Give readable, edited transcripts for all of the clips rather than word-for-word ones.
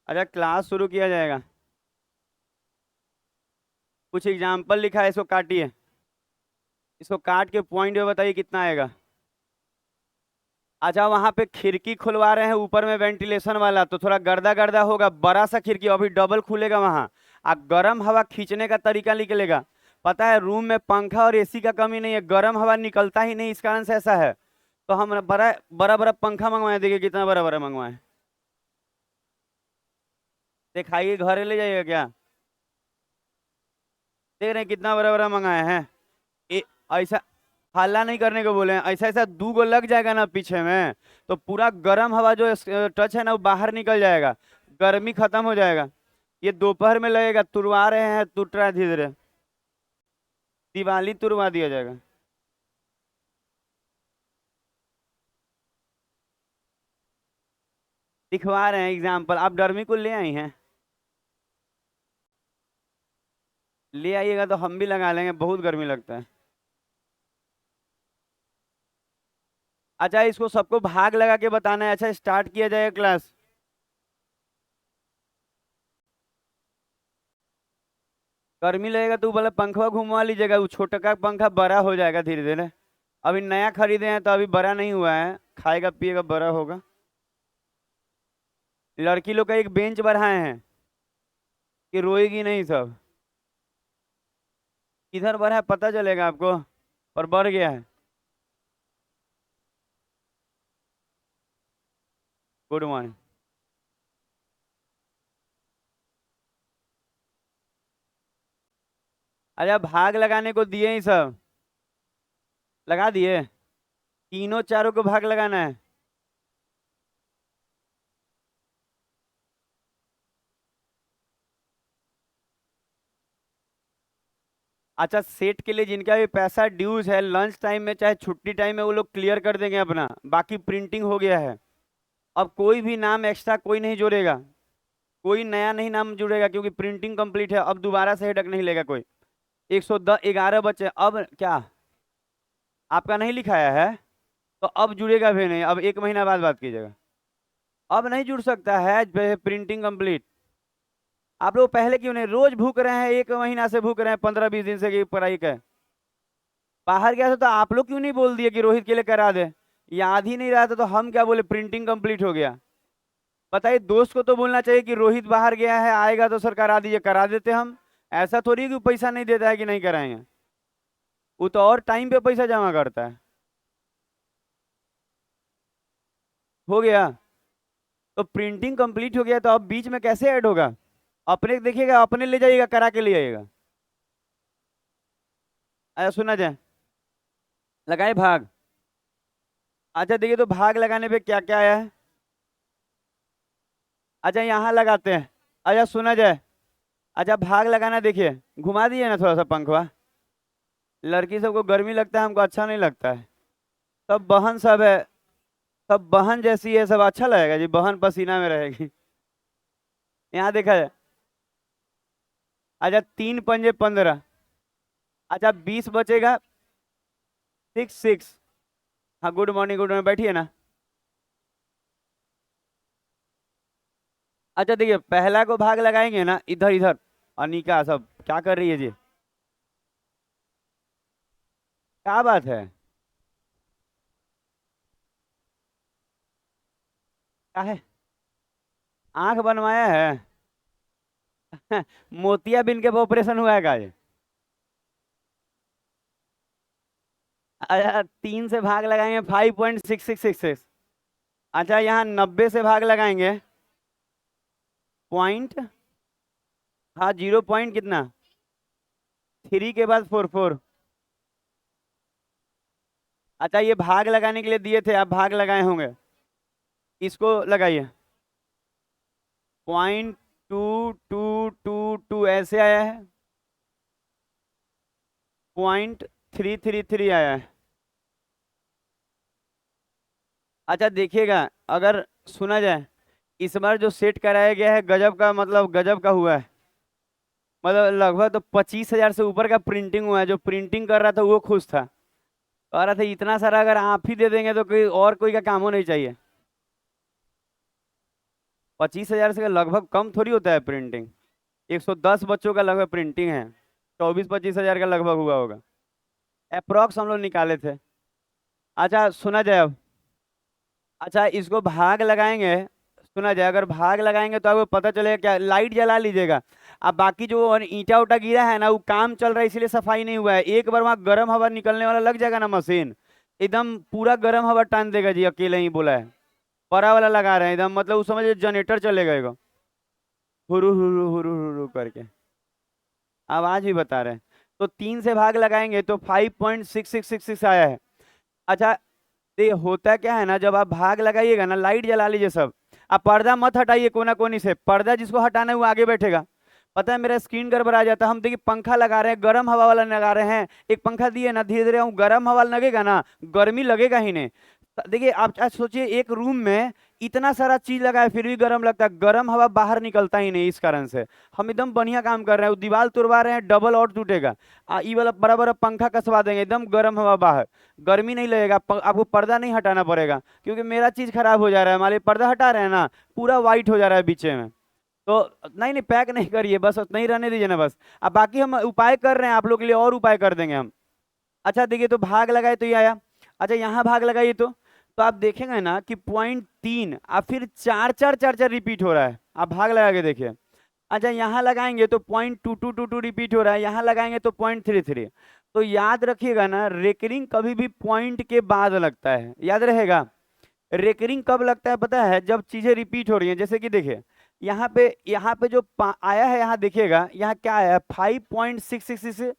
अच्छा, क्लास शुरू किया जाएगा। कुछ एग्जाम्पल लिखा है, इसको काटिए। इसको काट के पॉइंट में बताइए कितना आएगा। अच्छा, वहां पे खिड़की खुलवा रहे हैं ऊपर में वेंटिलेशन वाला, तो थोड़ा गर्दा गर्दा होगा। बड़ा सा खिड़की अभी डबल खुलेगा वहां। गर्म हवा खींचने का तरीका निकलेगा। पता है, रूम में पंखा और एसी का कमी नहीं है, गर्म हवा निकलता ही नहीं, इस कारण से ऐसा है। तो हम बड़ा बड़ा बड़ा पंखा मंगवाए, देखिए कितना बड़ा बड़ा मंगवाए। दिखाइए, घर ले जाइएगा क्या? देख रहे हैं कितना बड़ा बड़ा मंगाए हैं। ए, ऐसा हल्ला नहीं करने को बोले हैं। ऐसा ऐसा दू गो लग जाएगा ना पीछे में, तो पूरा गर्म हवा जो टच है ना वो बाहर निकल जाएगा। गर्मी खत्म हो जाएगा। ये दोपहर में लगेगा, तुड़वा रहे हैं, टूट रहा है धीरे धीरे। दिवाली तुड़वा दिया जाएगा। दिखवा रहे हैं एग्जाम्पल। आप डरमी को ले आई हैं? ले आइएगा तो हम भी लगा लेंगे, बहुत गर्मी लगता है। अच्छा, इसको सबको भाग लगा के बताना है। अच्छा, स्टार्ट किया जाएगा क्लास। गर्मी लगेगा तो बोले पंखा घुमवा लीजिएगा, वो छोटा का पंखा बड़ा हो जाएगा धीरे धीरे। अभी नया खरीदे हैं तो अभी बड़ा नहीं हुआ है, खाएगा पिएगा बड़ा होगा। लड़की लोग का एक बेंच बढ़ाए हैं कि रोएगी नहीं सब। किधर बढ़ा है पता चलेगा आपको, पर बढ़ गया है। Good morning. अच्छा, भाग लगाने को दिए ही सब। लगा दिए। तीनों चारों को भाग लगाना है। अच्छा, सेट के लिए जिनका भी पैसा ड्यूज है, लंच टाइम में चाहे छुट्टी टाइम में वो लोग क्लियर कर देंगे अपना। बाकी प्रिंटिंग हो गया है। अब कोई भी नाम एक्स्ट्रा कोई नहीं जोड़ेगा। कोई नया नहीं नाम जुड़ेगा, क्योंकि प्रिंटिंग कंप्लीट है। अब दोबारा से हेडक नहीं लेगा कोई। 111 बच्चे अब क्या? आपका नहीं लिखाया है? तो अब जुड़ेगा भी नहीं, अब एक महीना बाद बात कीजिएगा। अब नहीं जुड़ सकता है, प्रिंटिंग कंप्लीट। आप लोग पहले क्यों नहीं? रोज भूख रहे हैं, एक महीना से भूख रहे हैं, 15-20 दिन से कि पढ़ाई का। बाहर गया था तो आप लोग क्यों नहीं बोल दिए कि रोहित के लिए करा दे? याद ही नहीं रहा था तो हम क्या बोले, प्रिंटिंग कंप्लीट हो गया। बताइए, दोस्त को तो बोलना चाहिए कि रोहित बाहर गया है, आएगा तो सर करा दीजिए, करा देते हम। ऐसा थोड़ी है कि वो पैसा नहीं देता है कि नहीं कराएंगे। वो तो और टाइम पे पैसा जमा करता है। हो गया। तो प्रिंटिंग कंप्लीट हो गया, तो अब बीच में कैसे ऐड होगा? अपने देखिएगा, अपने ले जाइएगा, करा के ले आइएगा। अच्छा, सुना जाए। लगाए भाग। अच्छा, देखिए तो भाग लगाने पे क्या क्या आया है। अच्छा, यहाँ लगाते हैं। अच्छा, सुना जाए। अच्छा, भाग लगाना देखिए। घुमा दिए ना थोड़ा सा पंखवा। लड़की सबको गर्मी लगता है, हमको अच्छा नहीं लगता है। सब बहन सब है। सब बहन जैसी है, सब अच्छा लगेगा जी, बहन पसीना में रहेगी। यहाँ देखा जाए। अच्छा, 3 पंजे 15। अच्छा, 20 बचेगा। 6 6। हाँ, गुड मॉर्निंग, गुड मॉर्निंग, बैठिए ना। अच्छा, देखिए पहला को भाग लगाएंगे ना, इधर इधर। अनिका सब क्या कर रही है जी? क्या बात है? क्या है? आंख बनवाया है? मोतियाबिंद के ऑपरेशन हुआ है का ये? अच्छा, 3 से भाग लगाएंगे, 5.6666। अच्छा, यहाँ 90 से भाग लगाएंगे। पॉइंट। हाँ, 0 पॉइंट कितना? 3 के बाद 4 4। अच्छा, ये भाग लगाने के लिए दिए थे, आप भाग लगाए होंगे। इसको लगाइए। 0.2222 ऐसे आया है। 0.333 आया है। अच्छा, देखिएगा। अगर सुना जाए, इस बार जो सेट कराया गया है गजब का, मतलब गजब का हुआ है। मतलब लगभग तो 25,000 से ऊपर का प्रिंटिंग हुआ है। जो प्रिंटिंग कर रहा था वो खुश था। कह रहा था इतना सारा अगर आप ही दे देंगे तो कोई और कोई का काम हो नहीं चाहिए। 25,000 से लगभग कम थोड़ी होता है प्रिंटिंग। 110 बच्चों का लगभग प्रिंटिंग है, 24-25 हजार का लगभग हुआ होगा, अप्रोक्स हम लोग निकाले थे। अच्छा सुना जाए अब। अच्छा इसको भाग लगाएंगे, सुना जाए, अगर भाग लगाएंगे तो आपको पता चलेगा क्या, लाइट जला लीजिएगा। अब बाकी जो और ईंटा उटा गिरा है ना, वो काम चल रहा है इसलिए सफाई नहीं हुआ है, एक बार वहां गर्म हवा निकलने वाला लग जाएगा ना मशीन, एकदम पूरा गर्म हवा टान देगा जी, अकेले ही बोला है। बड़ा वाला लगा रहे हैं एकदम, मतलब उस समझ जनरेटर चलेगा एगो, हुरु हुरु हुरु हुरु करके, आवाज भी बता रहे हैं। तो 3 से भाग लगाएंगे तो 5.6666 आया है। अच्छा, तो ये होता क्या है ना, जब आप भाग लगाइएगा ना, लाइट जला लीजिए सब, आप पर्दा मत हटाइए कोना कोनी से, पर्दा जिसको हटाना है वो आगे बैठेगा। पता है मेरा स्क्रीन गड़बड़ा जाता है, हम देखिए पंखा लगा रहे हैं, गर्म हवा वाला लगा रहे हैं, एक पंखा दिए ना, धीरे धीरे हम गर्म हवा लगेगा ना, गर्मी लगेगा ही नहीं। देखिए आप आज सोचिए, एक रूम में इतना सारा चीज लगा है फिर भी गर्म लगता है, गर्म हवा बाहर निकलता ही नहीं, इस कारण से हम एकदम बढ़िया काम कर रहे हैं, वो दीवार तुड़वा रहे हैं, डबल और टूटेगा। ई वाला बड़ा बड़ा पंखा कसवा देंगे, एकदम गर्म हवा बाहर, गर्मी नहीं लगेगा, आपको पर्दा नहीं हटाना पड़ेगा, क्योंकि मेरा चीज खराब हो जा रहा है, हमारे पर्दा हटा रहे हैं ना, पूरा व्हाइट हो जा रहा है बीचे में। तो नहीं नहीं, पैक नहीं करिए, बस उतना ही रहने दीजिए ना बस। अब बाकी हम उपाय कर रहे हैं आप लोग के लिए, और उपाय कर देंगे हम। अच्छा देखिए, तो भाग लगाए तो ये आया। अच्छा यहाँ भाग लगाइए तो आप देखेंगे ना कि 0.3 अब फिर 4 4 4 4 रिपीट हो रहा है, आप भाग लगा के देखिए। अच्छा यहाँ लगाएंगे तो 0.2222 रिपीट हो रहा है, यहाँ लगाएंगे तो 0.33। तो याद रखिएगा ना, रेकरिंग कभी भी पॉइंट के बाद लगता है, याद रहेगा। रेकरिंग कब लगता है पता है, जब चीजें रिपीट हो रही हैं, जैसे कि देखिए यहाँ पे जो आया है, यहाँ देखिएगा यहाँ क्या आया है, 5.666।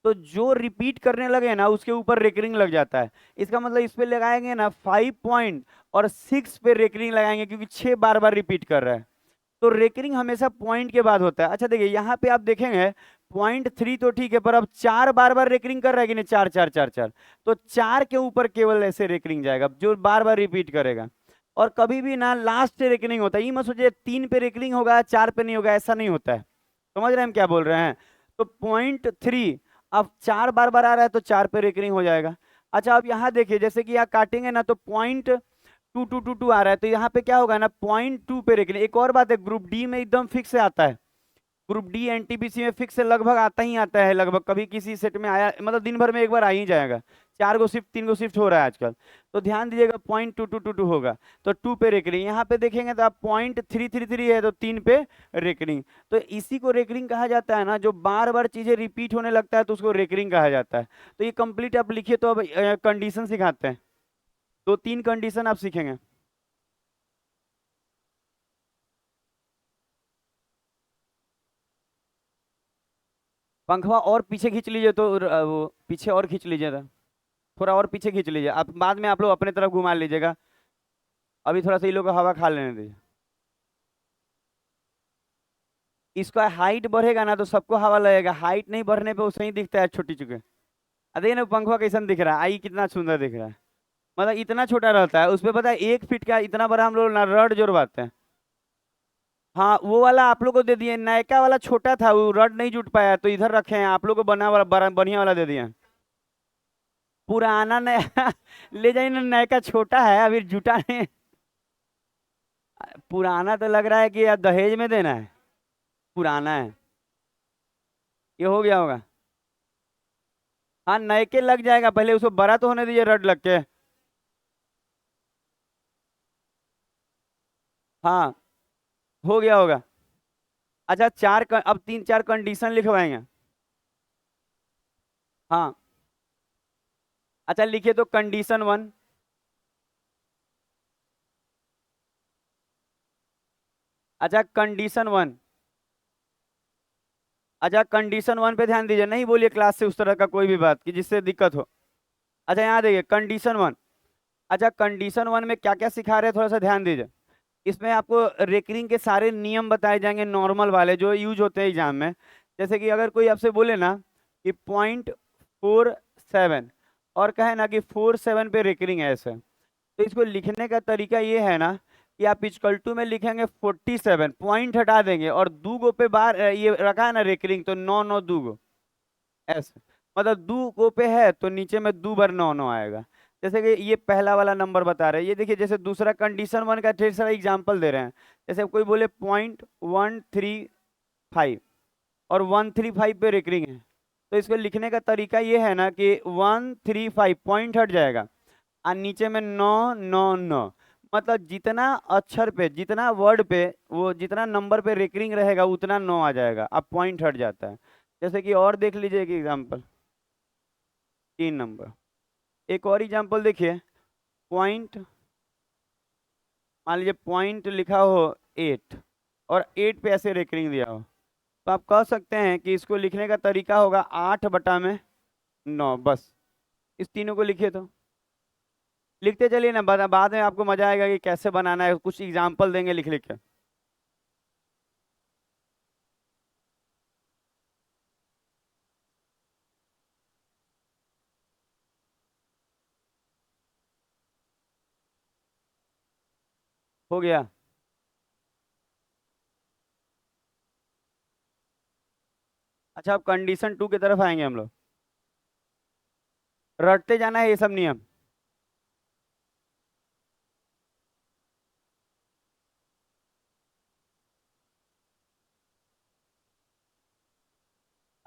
तो जो रिपीट करने लगे ना उसके ऊपर रेकरिंग लग जाता है, इसका मतलब इस पे लगाएंगे ना 5 पॉइंट और 6 पे रेकरिंग लगाएंगे, क्योंकि 6 बार बार रिपीट कर रहा है। तो रेकरिंग हमेशा पॉइंट के बाद होता है। अच्छा देखिए यहाँ पे आप देखेंगे 0.3 तो ठीक है, पर अब 4 बार बार रेकरिंग कर रहा है कि नहीं, 4 4 4 4, तो 4 के ऊपर केवल ऐसे रेकरिंग जाएगा जो बार बार रिपीट करेगा। और कभी भी ना लास्ट से रेकरिंग होता है, ये मत सोचिए 3 पे रेकरिंग होगा 4 पे नहीं होगा, ऐसा नहीं होता है। समझ रहे हैं हम क्या बोल रहे हैं। तो 0.3 अब 4 बार बार आ रहा है तो 4 पे रेकरिंग हो जाएगा। अच्छा अब यहाँ देखिए, जैसे कि यहाँ काटेंगे ना तो 0.2222 आ रहा है, तो यहाँ पे क्या होगा ना, 0.2 पे रेकरिंग। एक और बात है, ग्रुप डी में एकदम फिक्स से आता है, ग्रुप डी एनटीपीसी में फिक्स से लगभग आता ही आता है, लगभग कभी किसी सेट में आया, मतलब दिन भर में एक बार आ ही जाएगा। 4 गो शिफ्ट 3 गो शिफ्ट हो रहा है आजकल, तो ध्यान दीजिएगा 0.2222 होगा तो 2 पे रेकरिंग। यहाँ पे देखेंगे तो आप 0.333 है तो 3 पे रेकरिंग। तो इसी को रेकरिंग कहा जाता है ना, जो बार बार चीजें रिपीट होने लगता है तो उसको रेकरिंग कहा जाता है। तो ये कंप्लीट आप लिखिए, तो अब कंडीशन सिखाते हैं, 2-3 कंडीशन आप सीखेंगे। पंखवा और पीछे खींच लीजिए, तो वो पीछे और खींच लीजिए था, थोड़ा और पीछे खींच लीजिए, आप बाद में आप लोग अपने तरफ घुमा लीजिएगा, अभी थोड़ा सा ये लोग को हवा खा लेने दीजिए। इसका हाइट बढ़ेगा ना तो सबको हवा लगेगा, हाइट नहीं बढ़ने पे उसे ही दिखता है छोटी चुके। देखिए ना पंखवा कैसा दिख रहा है, आई कितना सुंदर दिख रहा है, मतलब इतना छोटा रहता है, उस पे पता है 1 फीट का इतना बड़ा हम लोग ना रड जोड़वाते हैं। हाँ वो वाला आप लोग को दे दिए, नयका वाला छोटा था, वो रड नहीं जुट पाया तो इधर रखे हैं, आप लोग को बना वाला बढ़िया वाला दे दिए हैं। पुराना नया ले जाइए ना, नयका छोटा है अभी जुटा नहीं। पुराना तो लग रहा है कि यार दहेज में देना है, पुराना है, ये हो गया होगा। हाँ नयके लग जाएगा, पहले उसको बड़ा तो होने दीजिए रड लग के। हाँ हो गया होगा। अच्छा अब 3 4 कंडीशन लिखवाएंगे। हाँ अच्छा लिखिए, तो कंडीशन 1। अच्छा कंडीशन 1। अच्छा कंडीशन 1 पे ध्यान दीजिए, नहीं बोलिए क्लास से उस तरह का कोई भी बात कि जिससे दिक्कत हो। अच्छा यहाँ देखिए कंडीशन 1। अच्छा कंडीशन 1 में क्या क्या सिखा रहे हैं, थोड़ा सा ध्यान दीजिए। इसमें आपको रेकरिंग के सारे नियम बताए जाएंगे, नॉर्मल वाले जो यूज होते हैं एग्जाम में। जैसे कि अगर कोई आपसे बोले ना कि 0.47 और कहे ना कि 47 पे रेकरिंग है ऐसे, तो इसको लिखने का तरीका ये है ना कि आप इक्वल टू में लिखेंगे 47, पॉइंट हटा देंगे और दू गो पे बार ये रखा है ना रेकरिंग, तो 9 9 दू गो ऐसे, मतलब दू गो पे है तो नीचे में 2 बार 9 9 आएगा। जैसे कि ये पहला वाला नंबर बता रहे हैं, ये देखिए जैसे दूसरा कंडीशन वन का ढेर सारा एग्जाम्पल दे रहे हैं। जैसे कोई बोले 0.135 और 135 पे रेकरिंग है, तो इसको लिखने का तरीका ये है ना कि 135 पॉइंट हट जाएगा और नीचे में 999, मतलब जितना अक्षर पे, जितना वर्ड पे, वो जितना नंबर पे रेकरिंग रहेगा उतना 9 आ जाएगा, अब पॉइंट हट जाता है। जैसे कि और देख लीजिए एक एग्जाम्पल, 3 नंबर। एक और एग्जाम्पल देखिए, पॉइंट, मान लीजिए पॉइंट लिखा हो 8 और 8 पे ऐसे रेकरिंग दिया हो, तो आप कह सकते हैं कि इसको लिखने का तरीका होगा 8/9, बस। इस तीनों को लिखिए, तो लिखते चलिए ना, बाद में आपको मजा आएगा कि कैसे बनाना है, कुछ एग्जाम्पल देंगे लिख लिख के। हो गया। अच्छा, अब कंडीशन 2 की तरफ आएंगे हम लोग। रटते जाना है ये सब नियम।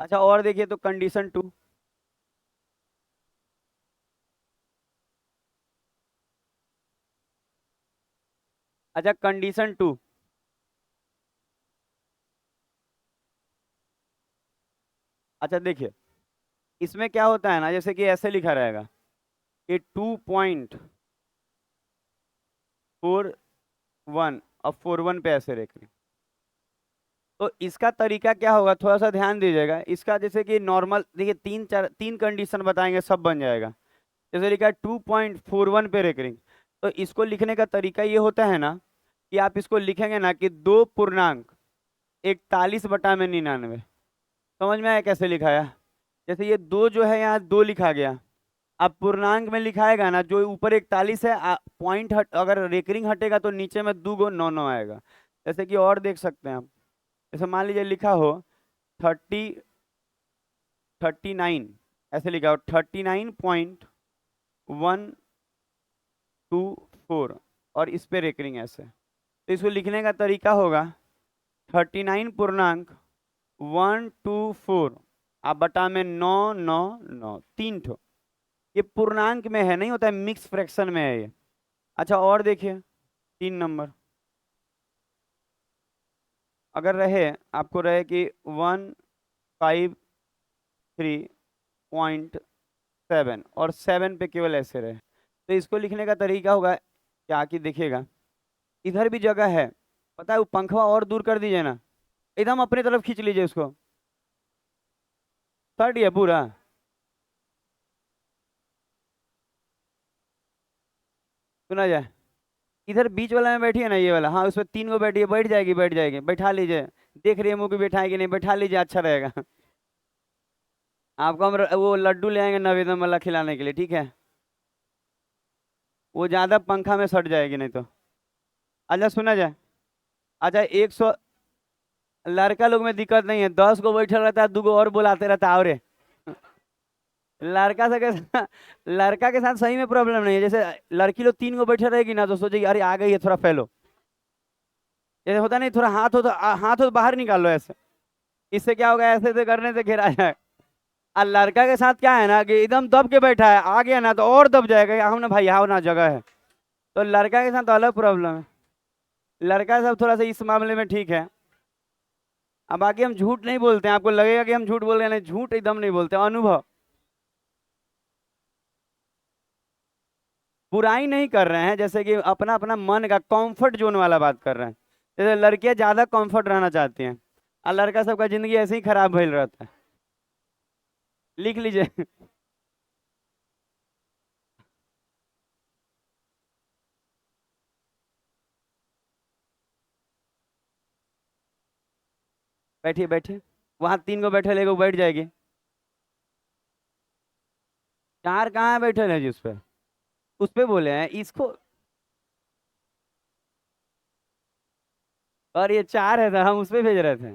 अच्छा, और देखिए तो कंडीशन 2। अच्छा, कंडीशन 2। अच्छा देखिए, इसमें क्या होता है ना, जैसे कि ऐसे लिखा रहेगा कि 2.41, अब 41 पे ऐसे रेख। तो इसका तरीका क्या होगा, थोड़ा सा ध्यान दीजिएगा इसका। जैसे कि नॉर्मल देखिए, तीन कंडीशन बताएंगे, सब बन जाएगा। जैसे लिखा है 2.41 पे रेकरिंग, तो इसको लिखने का तरीका ये होता है ना कि आप इसको लिखेंगे ना कि 2.41/99। समझ में आया कैसे लिखा है? जैसे ये दो जो है यहाँ 2 लिखा गया, अब पूर्णांक में लिखाएगा ना, जो ऊपर 41 है, पॉइंट हट, अगर रेकरिंग हटेगा तो नीचे में 2 गो 9 9 आएगा। जैसे कि और देख सकते हैं आप, जैसे मान लीजिए लिखा हो 39, ऐसे लिखा हो 39.124, और इस पे रेकरिंग ऐसे, तो इसको लिखने का तरीका होगा 39.124, आप बटा में 999, 3 ठो। ये पूर्णांक में है, नहीं होता है, मिक्स फ्रैक्शन में है ये। अच्छा, और देखिए 3 नंबर, अगर रहे, आपको रहे कि 153.7 और 7 पे केवल ऐसे रहे, तो इसको लिखने का तरीका होगा क्या कि देखिएगा, इधर भी जगह है, पता है, वो पंखवा और दूर कर दीजिए ना, एकदम अपनी तरफ खींच लीजिए उसको, सट गया पूरा। सुना जाए, इधर बीच वाला में बैठी है ना, ये वाला, हाँ, उसमें 3 को बैठी है, बैठ जाएगी, बैठ जाएगी, बैठा लीजिए। देख रही है मुँह की बैठाएगी नहीं, बैठा लीजिए, अच्छा रहेगा। आपको हम वो लड्डू ले आएंगे नवेदन वाला खिलाने के लिए, ठीक है? वो ज्यादा पंखा में सट जाएगी नहीं तो। अच्छा, सुना जाए। अच्छा, 100, लड़का लोग में दिक्कत नहीं है, 10 को बैठा रहता है, 2 को और बुलाते रहता है, और लड़का से लड़का के साथ सही में प्रॉब्लम नहीं है। जैसे लड़की लोग 3 को बैठे रहेगी ना, तो सोचेगी अरे आ गई है, थोड़ा फैलो, जैसे होता नहीं, थोड़ा हाथ हो तो बाहर निकाल लो ऐसे, इससे क्या होगा, ऐसे ऐसे करने से घेरा जाए। और लड़का के साथ क्या है ना कि एकदम दब के बैठा है, आ गया ना तो और दब जाएगा, हम ना भाई आओ ना, जगह है। तो लड़का के साथ तो अलग प्रॉब्लम है, लड़का सब थोड़ा सा इस मामले में ठीक है। अब बाकी हम झूठ नहीं बोलते हैं, आपको लगेगा कि हम झूठ बोल रहे हैं, नहीं, झूठ एकदम नहीं बोलते, अनुभव, बुराई नहीं कर रहे हैं, जैसे कि अपना अपना मन का कंफर्ट जोन वाला बात कर रहे हैं। जैसे लड़कियां ज्यादा कंफर्ट रहना चाहती हैं, और लड़का सबका जिंदगी ऐसे ही खराब भइल रहता है। लिख लीजिए। बैठिए बैठिए, वहां 3 को बैठे लेके बैठ जाएगी। 4 कहाँ है बैठे है जी उस पे बोले हैं इसको, और ये 4 है, तो हम उस पे भेज रहे थे।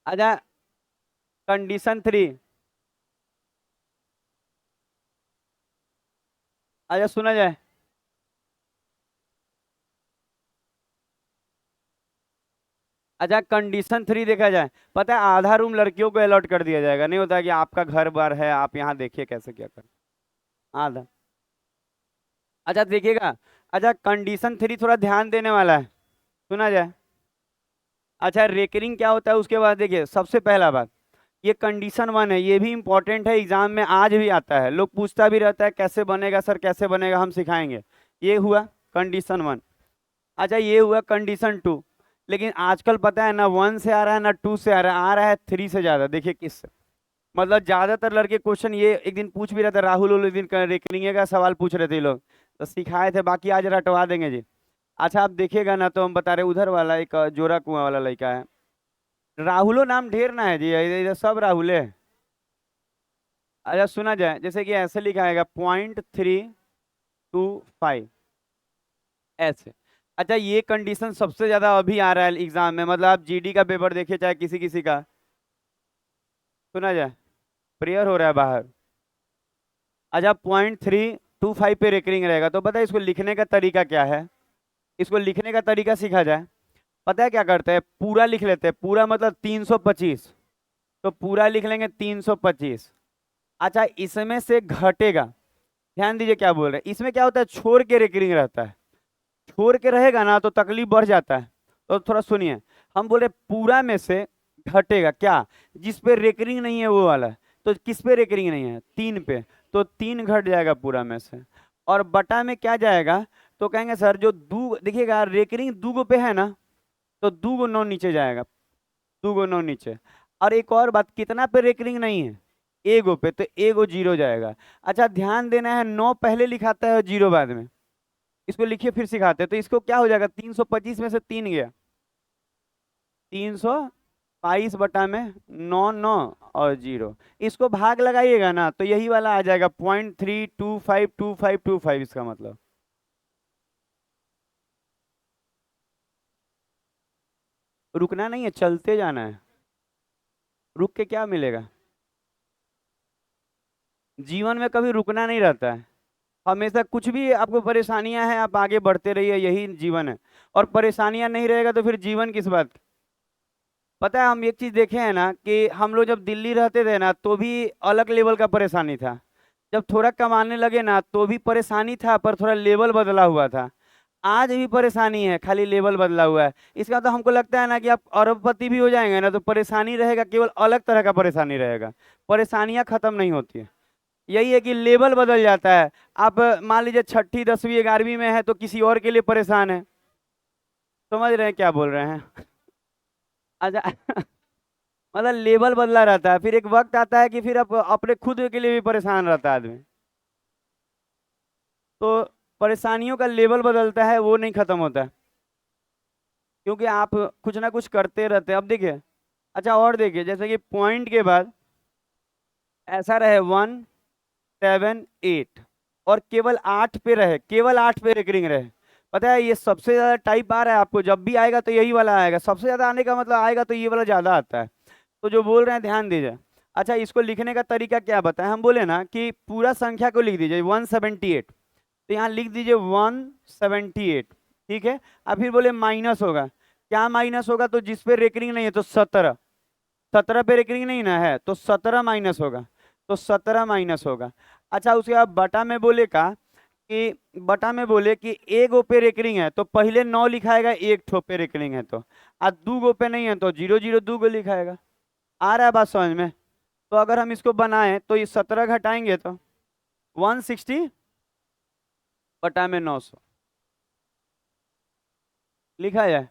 अच्छा, कंडीशन 3। अच्छा सुना जाए। अच्छा कंडीशन 3 देखा जाए, पता है आधा रूम लड़कियों को अलॉट कर दिया जाएगा, नहीं होता कि आपका घर बार है आप यहाँ देखिए कैसे क्या कर आधा। अच्छा देखिएगा। अच्छा कंडीशन 3 थोड़ा ध्यान देने वाला है, सुना जाए। अच्छा रेकरिंग क्या होता है उसके बाद देखिए, सबसे पहला बात, ये कंडीशन 1 है, ये भी इंपॉर्टेंट है, एग्जाम में आज भी आता है, लोग पूछता भी रहता है कैसे बनेगा सर कैसे बनेगा, हम सिखाएंगे। ये हुआ कंडीशन 1। अच्छा ये हुआ कंडीशन 2। लेकिन आजकल पता है ना 1 से आ रहा है ना 2 से आ रहा है 3 से ज्यादा, देखिए किस मतलब ज्यादातर लड़के क्वेश्चन ये एक दिन पूछ भी रहे थे, राहुल उल एक दिन रेकरिंग का सवाल पूछ रहे थे ये लोग, तो सिखाए थे, बाकी आज रटवा देंगे जी। अच्छा आप देखिएगा ना, तो हम बता रहे उधर वाला एक जोरा कुआं वाला लड़का है, राहुलो नाम ढेर ना है जी, इधर इधर सब राहुल है। अच्छा सुना जाए, जैसे कि ऐसे लिखा आएगा 0.325 ऐसे। अच्छा ये कंडीशन सबसे ज्यादा अभी आ रहा है एग्जाम में, मतलब आप जीडी का पेपर देखिए चाहे किसी किसी का, सुना जाए, प्रेयर हो रहा है बाहर। अच्छा 0.325 पे रेकरिंग रहेगा, तो पता है इसको लिखने का तरीका क्या है, इसको लिखने का तरीका सीखा जाए। पता है क्या करते हैं, पूरा लिख लेते हैं, पूरा मतलब 325, तो पूरा लिख लेंगे 325। अच्छा इसमें से घटेगा, ध्यान दीजिए क्या बोल रहे हैं, इसमें क्या होता है छोड़ के रेकरिंग रहता है, छोड़ के रहेगा ना तो तकलीफ बढ़ जाता है। तो थोड़ा सुनिए, हम बोले पूरा में से घटेगा क्या, जिस पे रेकरिंग नहीं है वो वाला, तो किस पे रेकरिंग नहीं है 3 पे, तो 3 घट जाएगा पूरा में से। और बटा में क्या जाएगा, तो कहेंगे सर जो दू देखिएगा रेकरिंग दूगो पे है ना, तो दूगो 9 नीचे जाएगा, दूगो 9 नीचे। और एक और बात, कितना पे रेकरिंग नहीं है, एगो पे, तो एगो 0 जाएगा। अच्छा ध्यान देना है 9 पहले लिखाता है और 0 बाद में, इसको लिखिए फिर सिखाते हैं, तो इसको क्या हो जाएगा 325 में से 3 गया, 322 बटा में 9 9 और 0, इसको भाग लगाइएगा ना तो यही वाला आ जाएगा 0.3252525, इसका मतलब। रुकना नहीं है, चलते जाना है, रुक के क्या मिलेगा, जीवन में कभी रुकना नहीं रहता है, हमेशा कुछ भी आपको परेशानियां हैं आप आगे बढ़ते रहिए, यही जीवन है। और परेशानियां नहीं रहेगा तो फिर जीवन किस बात की? पता है हम एक चीज देखे हैं ना कि हम लोग जब दिल्ली रहते थे ना तो भी अलग लेवल का परेशानी था, जब थोड़ा कमाने लगे ना तो भी परेशानी था पर थोड़ा लेवल बदला हुआ था। आज भी परेशानी है, खाली लेवल बदला हुआ है, इसका तो हमको लगता है ना कि आप अरबपति भी हो जाएंगे ना तो परेशानी रहेगा, केवल अलग तरह का परेशानी रहेगा, परेशानियां खत्म नहीं होती है। यही है कि लेवल बदल जाता है। आप मान लीजिए छठी 10वीं 11वीं में है तो किसी और के लिए परेशान है, समझ रहे हैं क्या बोल रहे हैं? अच्छा मतलब लेवल बदला रहता है, फिर एक वक्त आता है कि फिर आप अपने खुद के लिए भी परेशान रहता है आदमी। तो परेशानियों का लेवल बदलता है, वो नहीं खत्म होता है, क्योंकि आप कुछ ना कुछ करते रहते हैं। अब देखिए, अच्छा और देखिए, जैसे कि पॉइंट के बाद ऐसा रहे 1 7 8, और केवल 8 पे रहे, केवल 8 पे रेकरिंग रहे। पता है ये सबसे ज्यादा टाइप आ रहा है, आपको जब भी आएगा तो यही वाला आएगा, सबसे ज्यादा आने का मतलब आएगा तो ये वाला ज्यादा आता है। तो जो बोल रहे हैं ध्यान दीजिए। अच्छा इसको लिखने का तरीका क्या बताएं, हम बोले ना कि पूरा संख्या को लिख दीजिए 178, तो यहाँ लिख दीजिए 178, ठीक है। अब फिर बोले माइनस होगा, क्या माइनस होगा, तो जिस पे रेकरिंग नहीं है तो 17, 17 पे रेकरिंग नहीं ना है तो 17 माइनस होगा, तो 17 माइनस होगा। अच्छा उसके बाद बटा में बोले का कि बटा में बोले कि एक गो पे रेकरिंग है तो पहले 9 लिखाएगा, एक ठो पे रेकरिंग है तो, आज 2 गो पे नहीं है तो 0 0 2 गो लिखाएगा। आ रहा है बात समझ में? तो अगर हम इसको बनाएं तो ये 17 घटाएंगे तो 160 बटा में 900 लिखा जाए।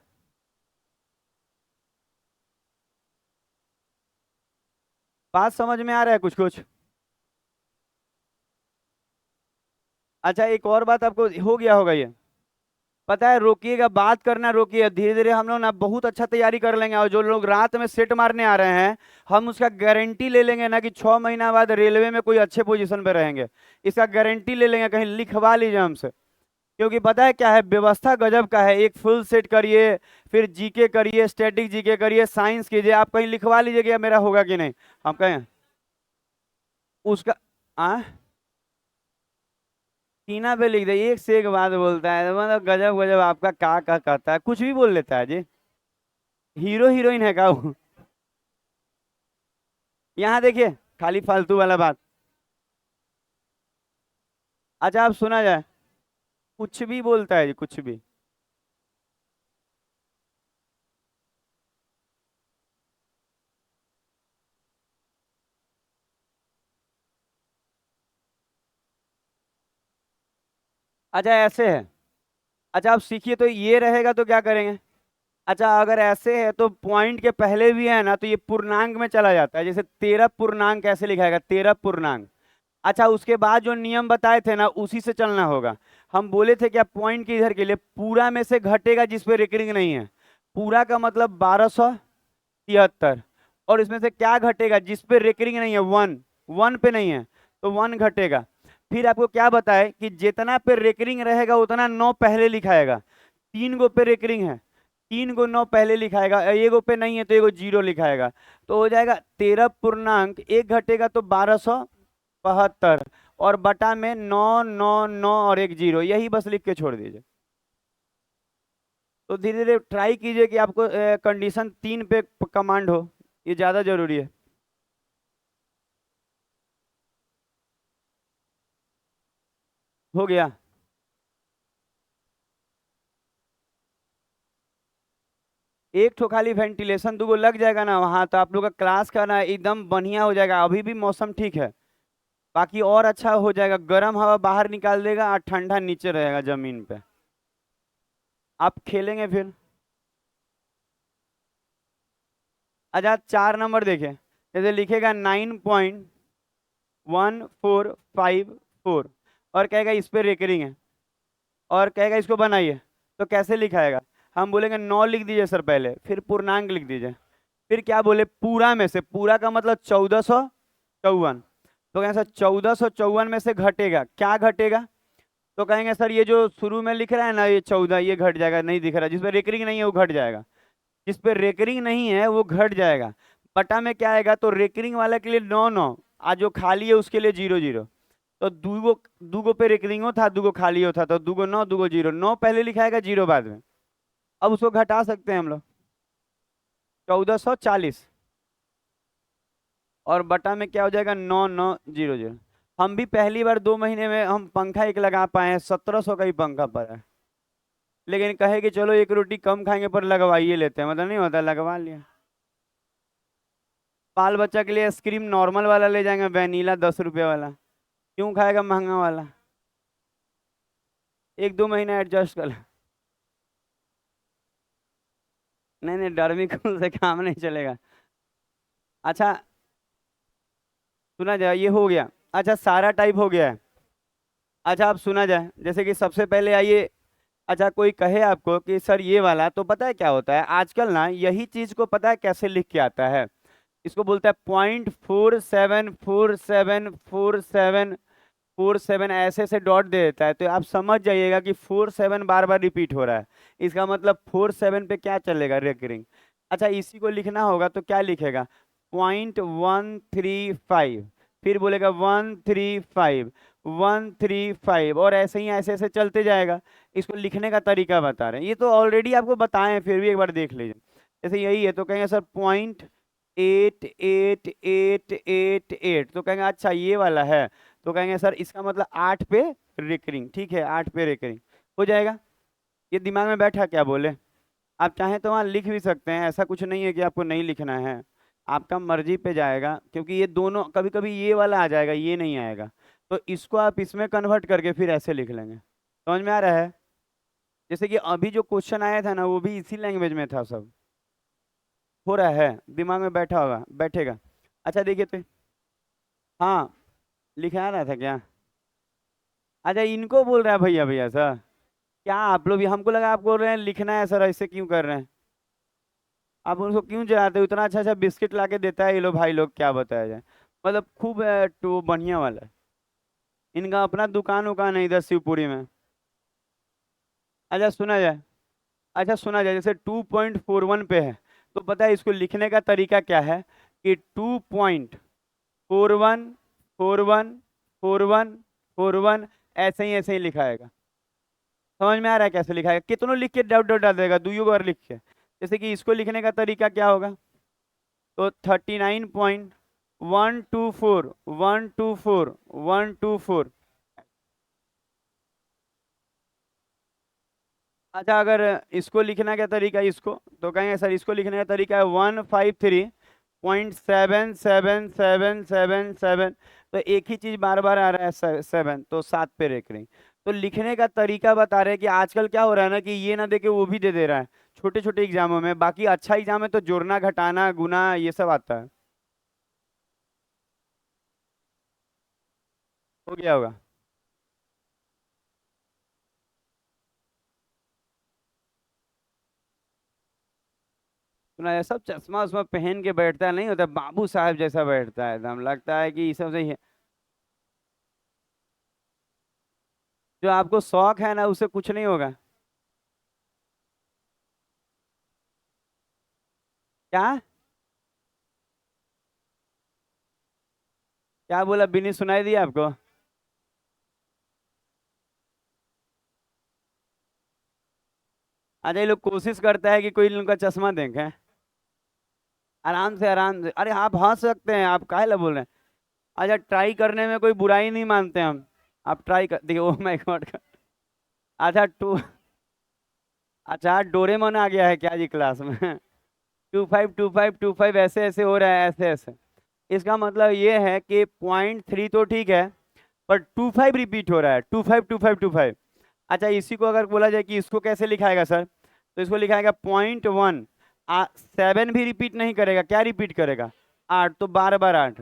बात समझ में आ रहा है कुछ कुछ? अच्छा एक और बात आपको हो गया होगा ये, पता है रोकिएगा बात करना, रोकिए, धीरे धीरे हम लोग ना बहुत अच्छा तैयारी कर लेंगे, और जो लोग रात में सेट मारने आ रहे हैं हम उसका गारंटी ले लेंगे ना कि 6 महीना बाद रेलवे में कोई अच्छे पोजीशन पे रहेंगे, इसका गारंटी ले लेंगे, कहीं लिखवा लीजिए हमसे। क्योंकि पता है क्या है, व्यवस्था गजब का है, एक फुल सेट करिए, फिर जीके करिए, स्टैटिक जीके करिए, साइंस कीजिए, आप कहीं लिखवा लीजिए कि मेरा होगा कि नहीं, हम कहें उसका। आ सीना पे लिख दे, एक से एक बात बोलता है, मतलब गजब गजब आपका का कहता है, कुछ भी बोल लेता है जी। हीरो हीरोइन है का वो? यहाँ देखिए, खाली फालतू वाला बात। अच्छा, आप सुना जाए, कुछ भी बोलता है जी, कुछ भी। अच्छा ऐसे है। अच्छा आप सीखिए, तो ये रहेगा तो क्या करेंगे? अच्छा अगर ऐसे है तो पॉइंट के पहले भी है ना, तो ये पूर्णांक में चला जाता है, जैसे 13 पूर्णांक कैसे लिखाएगा, 13 पूर्णांक। अच्छा उसके बाद जो नियम बताए थे ना, उसी से चलना होगा। हम बोले थे क्या, पॉइंट के इधर के लिए पूरा में से घटेगा जिस पे रेकरिंग नहीं है। पूरा का मतलब 1273। और इसमें से क्या घटेगा जिस पे रेकरिंग नहीं है, वन। वन पे नहीं है, तो वन घटेगा। फिर आपको क्या बताए कि जितना पे रेकरिंग रहेगा उतना नौ पहले लिखाएगा। तीन गो पे रेकरिंग है, तीन गो नौ पहले लिखाएगा, एगो पे नहीं है तो एगो जीरो लिखाएगा। तो हो जाएगा 13 पूर्णांक, एक घटेगा तो 1272। और बटा में नौ नौ नौ और एक जीरो, यही बस लिख के छोड़ दीजिए। तो धीरे धीरे ट्राई कीजिए कि आपको कंडीशन तीन पे कमांड हो, ये ज्यादा जरूरी है। हो गया। एक ठो खाली वेंटिलेशन दूगो लग जाएगा ना वहां, तो आप लोग का क्लास का ना एकदम बढ़िया हो जाएगा। अभी भी मौसम ठीक है, बाकी और अच्छा हो जाएगा। गर्म हवा बाहर निकाल देगा और ठंडा नीचे रहेगा जमीन पे। आप खेलेंगे फिर। अच्छा 4 नंबर देखें, जैसे लिखेगा 9.1454 और कहेगा इस पे रेकरिंग है, और कहेगा इसको बनाइए। तो कैसे लिखाएगा? हम बोलेंगे 9 लिख दीजिए सर पहले, फिर पूर्णांक लिख दीजिए। फिर क्या बोले, पूरा में से, पूरा का मतलब 1454। तो कहेंगे सर 1454 में से घटेगा, क्या घटेगा? तो कहेंगे सर ये जो शुरू में लिख रहा है ना, ये 14, ये घट जाएगा, नहीं दिख रहा, जिस पे रेकरिंग नहीं है वो घट जाएगा। जिस पे रेकरिंग नहीं है वो घट जाएगा। बटा में क्या आएगा, तो रेकरिंग वाले के लिए नौ नौ, आज जो खाली है उसके लिए जीरो जीरो। तो दूगो, दूगो पे रेकरिंगो था, दूगो खाली था, तो दूगो नौ दूगो जीरो, नौ पहले लिखाएगा जीरो बाद में। अब उसको घटा सकते हैं हम लोग, 1440। और बटा में क्या हो जाएगा, नौ नौ जीरो जीरो। हम भी पहली बार 2 महीने में हम पंखा एक लगा पाए हैं, 1700 का ही पंखा पड़ा है। लेकिन कहे कि चलो एक रोटी कम खाएंगे पर लगवाइए लेते हैं, मतलब नहीं होता, लगवा लिया। बाल बच्चा के लिए आइसक्रीम नॉर्मल वाला ले जाएंगे, वेनिला 10 रुपये वाला। क्यों खाएगा महंगा वाला? 1-2 महीना एडजस्ट कर। नहीं नहीं, डर्मिकूल से काम नहीं चलेगा। अच्छा सुना जाए, ये हो गया। अच्छा सारा टाइप हो गया है। अच्छा अब सुना जाए, जैसे कि सबसे पहले आइए। अच्छा कोई कहे आपको कि सर ये वाला, तो पता है क्या होता है आजकल ना, यही चीज को पता है कैसे लिख के आता है? इसको बोलता है 0.47474747, ऐसे से डॉट दे देता है, तो आप समझ जाइएगा कि 47 बार बार रिपीट हो रहा है। इसका मतलब 47 पे क्या चलेगा, रेकरिंग। अच्छा इसी को लिखना होगा तो क्या लिखेगा, 0.135, फिर बोलेगा 135 135, और ऐसे ही ऐसे ऐसे चलते जाएगा। इसको लिखने का तरीका बता रहे हैं, ये तो ऑलरेडी आपको बताए हैं, फिर भी एक बार देख लीजिए। जैसे यही है तो कहेंगे सर 0.8888, तो कहेंगे अच्छा ये वाला है। तो कहेंगे सर इसका मतलब 8 पे रेकरिंग, ठीक है 8 पे रेकरिंग हो जाएगा। ये दिमाग में बैठा क्या बोले? आप चाहें तो वहाँ लिख भी सकते हैं, ऐसा कुछ नहीं है कि आपको नहीं लिखना है। आपका मर्जी पे जाएगा, क्योंकि ये दोनों कभी कभी ये वाला आ जाएगा, ये नहीं आएगा। तो इसको आप इसमें कन्वर्ट करके फिर ऐसे लिख लेंगे। समझ में आ रहा है? जैसे कि अभी जो क्वेश्चन आया था ना, वो भी इसी लैंग्वेज में था सब। हो रहा है, दिमाग में बैठा होगा, बैठेगा। अच्छा देखिए तो, हाँ लिखा रहा था क्या? अच्छा इनको बोल रहा है भैया भैया सर? क्या आप लोग भी, हमको लगा आप बोल रहे हैं लिखना है सर, ऐसे क्यों कर रहे हैं? आप उनको क्यों जलाते हो? इतना अच्छा अच्छा बिस्किट ला के देता है ये लोग, भाई लोग क्या बताया जाए। मतलब खूब तो बढ़िया वाला है। इनका अपना दुकान उकान है इधर शिवपुरी में। अच्छा सुना जाए। अच्छा सुना जाए, जैसे 2.41 पे है, तो पता है इसको लिखने का तरीका क्या है, कि 2.41414141 ऐसे ही लिखाएगा। समझ में आ रहा है कैसे लिखाएगा? कितनों लिख के डॉट डॉट डाल देगा, दुइयो बार लिख के। जैसे कि इसको लिखने का तरीका क्या होगा, तो 39.124 124 124। अच्छा, अगर इसको लिखने का तरीका, इसको तो कहेंगे सर इसको लिखने का तरीका है 153.77777। तो एक ही चीज बार बार आ रहा है, 7, तो 7 पे रेख रही। तो लिखने का तरीका बता रहे हैं कि आजकल क्या हो रहा है ना, कि ये ना देके वो भी दे दे रहा है छोटे छोटे एग्जामों में। बाकी अच्छा एग्जाम है तो जोड़ना घटाना गुना ये सब आता है। हो गया होगा। सुना है सब चश्मा उस्मा पहन के बैठता है, नहीं होता बाबू साहब जैसा बैठता है एकदम, लगता है कि ये सब सही है। जो आपको शौक है ना उससे कुछ नहीं होगा। क्या? क्या बोला, बिनी सुनाई दिया आपको? अच्छा, ये लोग कोशिश करता है कि कोई इनका चश्मा देखे। आराम से आराम से, अरे आप हंस सकते हैं, आप काहे ला बोल रहे हैं? अच्छा, ट्राई करने में कोई बुराई नहीं मानते हम। आप ट्राई कर देखिए, ओ माय गॉड। अच्छा टू, अच्छा डोरेमोन आ गया है क्या जी क्लास में? 252525 ऐसे ऐसे हो रहा है, ऐसे ऐसे। इसका मतलब ये है कि 0.3 तो ठीक है, पर 25 रिपीट हो रहा है, 252525। अच्छा, इसी को अगर बोला जाए कि इसको कैसे लिखाएगा सर, तो इसको लिखाएगा 0.1। 7 भी रिपीट नहीं करेगा, क्या रिपीट करेगा? 8, तो बार बार 8।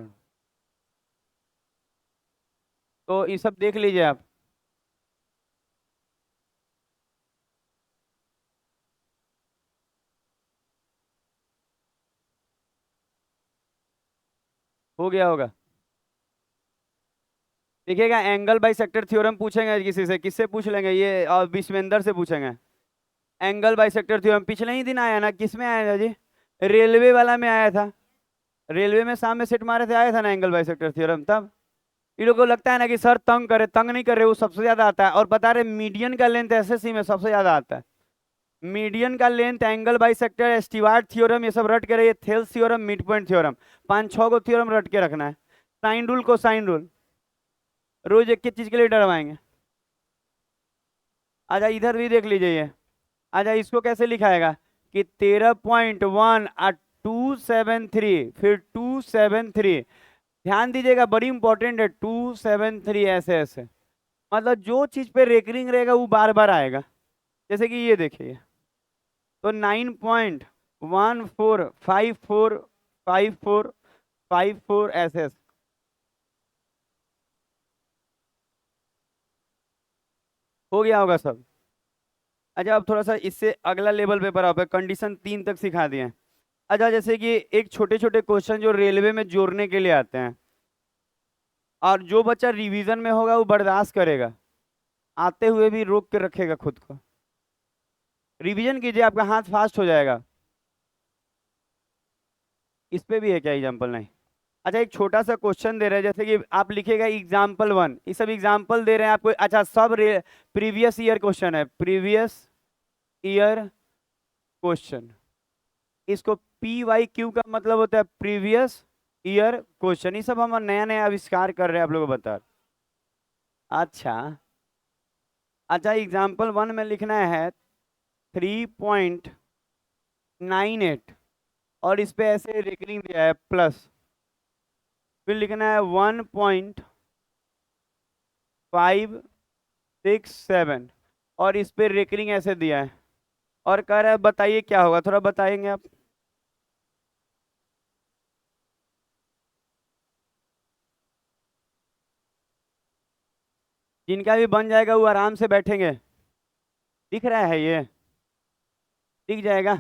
तो ये सब देख लीजिए आप। हो गया होगा। देखिएगा, एंगल बाई सेक्टर थ्योरम पूछेंगे किसी से, किससे पूछ लेंगे ये, और विश्वेंद्र से पूछेंगे। एंगल बाई सेक्टर थ्योरम पिछले ही दिन आया ना, किस में आया था जी? रेलवे वाला में आया था। रेलवे में सामने सेट मारे थे, आया था ना एंगल बाई सेक्टर थ्योरम तब। इन लोगों को लगता है ना कि सर तंग करे, तंग नहीं कर रहे, वो सबसे ज्यादा आता है। और बता रहे मीडियन का लेंथ एसएससी में सबसे ज्यादा आता है। मीडियन का length, angle bisector, Stewart theorem, ये सब रट के रहिए, Thales theorem, mid point theorem. 5-6 को थ्योरम रट के रखना है। साइन रूल को साइन रूल, रोज एक एक चीज के लिए डरवाएंगे। अच्छा, इधर भी देख लीजिए ये। अच्छा, इसको कैसे लिखाएगा, कि 13.1 और 273, फिर 273। ध्यान दीजिएगा, बड़ी इंपॉर्टेंट है, 273 ऐसे ऐसे। मतलब जो चीज पे रेकरिंग रहेगा वो बार बार आएगा। जैसे कि ये देखिए, तो 9.14545454 ऐसे ऐसे। हो गया होगा सब। अच्छा, अब थोड़ा सा इससे अगला लेवल पेपर आप कंडीशन 3 तक सिखा दिए हैं। अच्छा, जैसे कि एक छोटे छोटे क्वेश्चन जो रेलवे में जोड़ने के लिए आते हैं, और जो बच्चा रिवीजन में होगा वो बर्दाश्त करेगा, आते हुए भी रोक के रखेगा खुद को। रिवीजन कीजिए, आपका हाथ फास्ट हो जाएगा। इस पे भी है क्या एग्जाम्पल? नहीं। अच्छा, एक छोटा सा क्वेश्चन दे रहे हैं, जैसे कि आप लिखेगा एग्जाम्पल 1, ये सब एग्जाम्पल दे रहे हैं आपको। अच्छा, सब प्रीवियस ईयर क्वेश्चन है, प्रीवियस ईयर क्वेश्चन। इसको PYQ का मतलब होता है प्रीवियस ईयर क्वेश्चन। ये सब हम नया नया आविष्कार कर रहे हैं, आप लोगों को बता रहे। अच्छा। अच्छा, एग्जाम्पल 1 में लिखना है 3.98, और इस पे ऐसे रेकरिंग दिया है प्लस। फिर लिखना है 1.567, और इस पे रेकरिंग ऐसे दिया है। और कह रहा है बताइए क्या होगा, थोड़ा बताएंगे आप? जिनका भी बन जाएगा वो आराम से बैठेंगे। दिख रहा है ये? दिख जाएगा।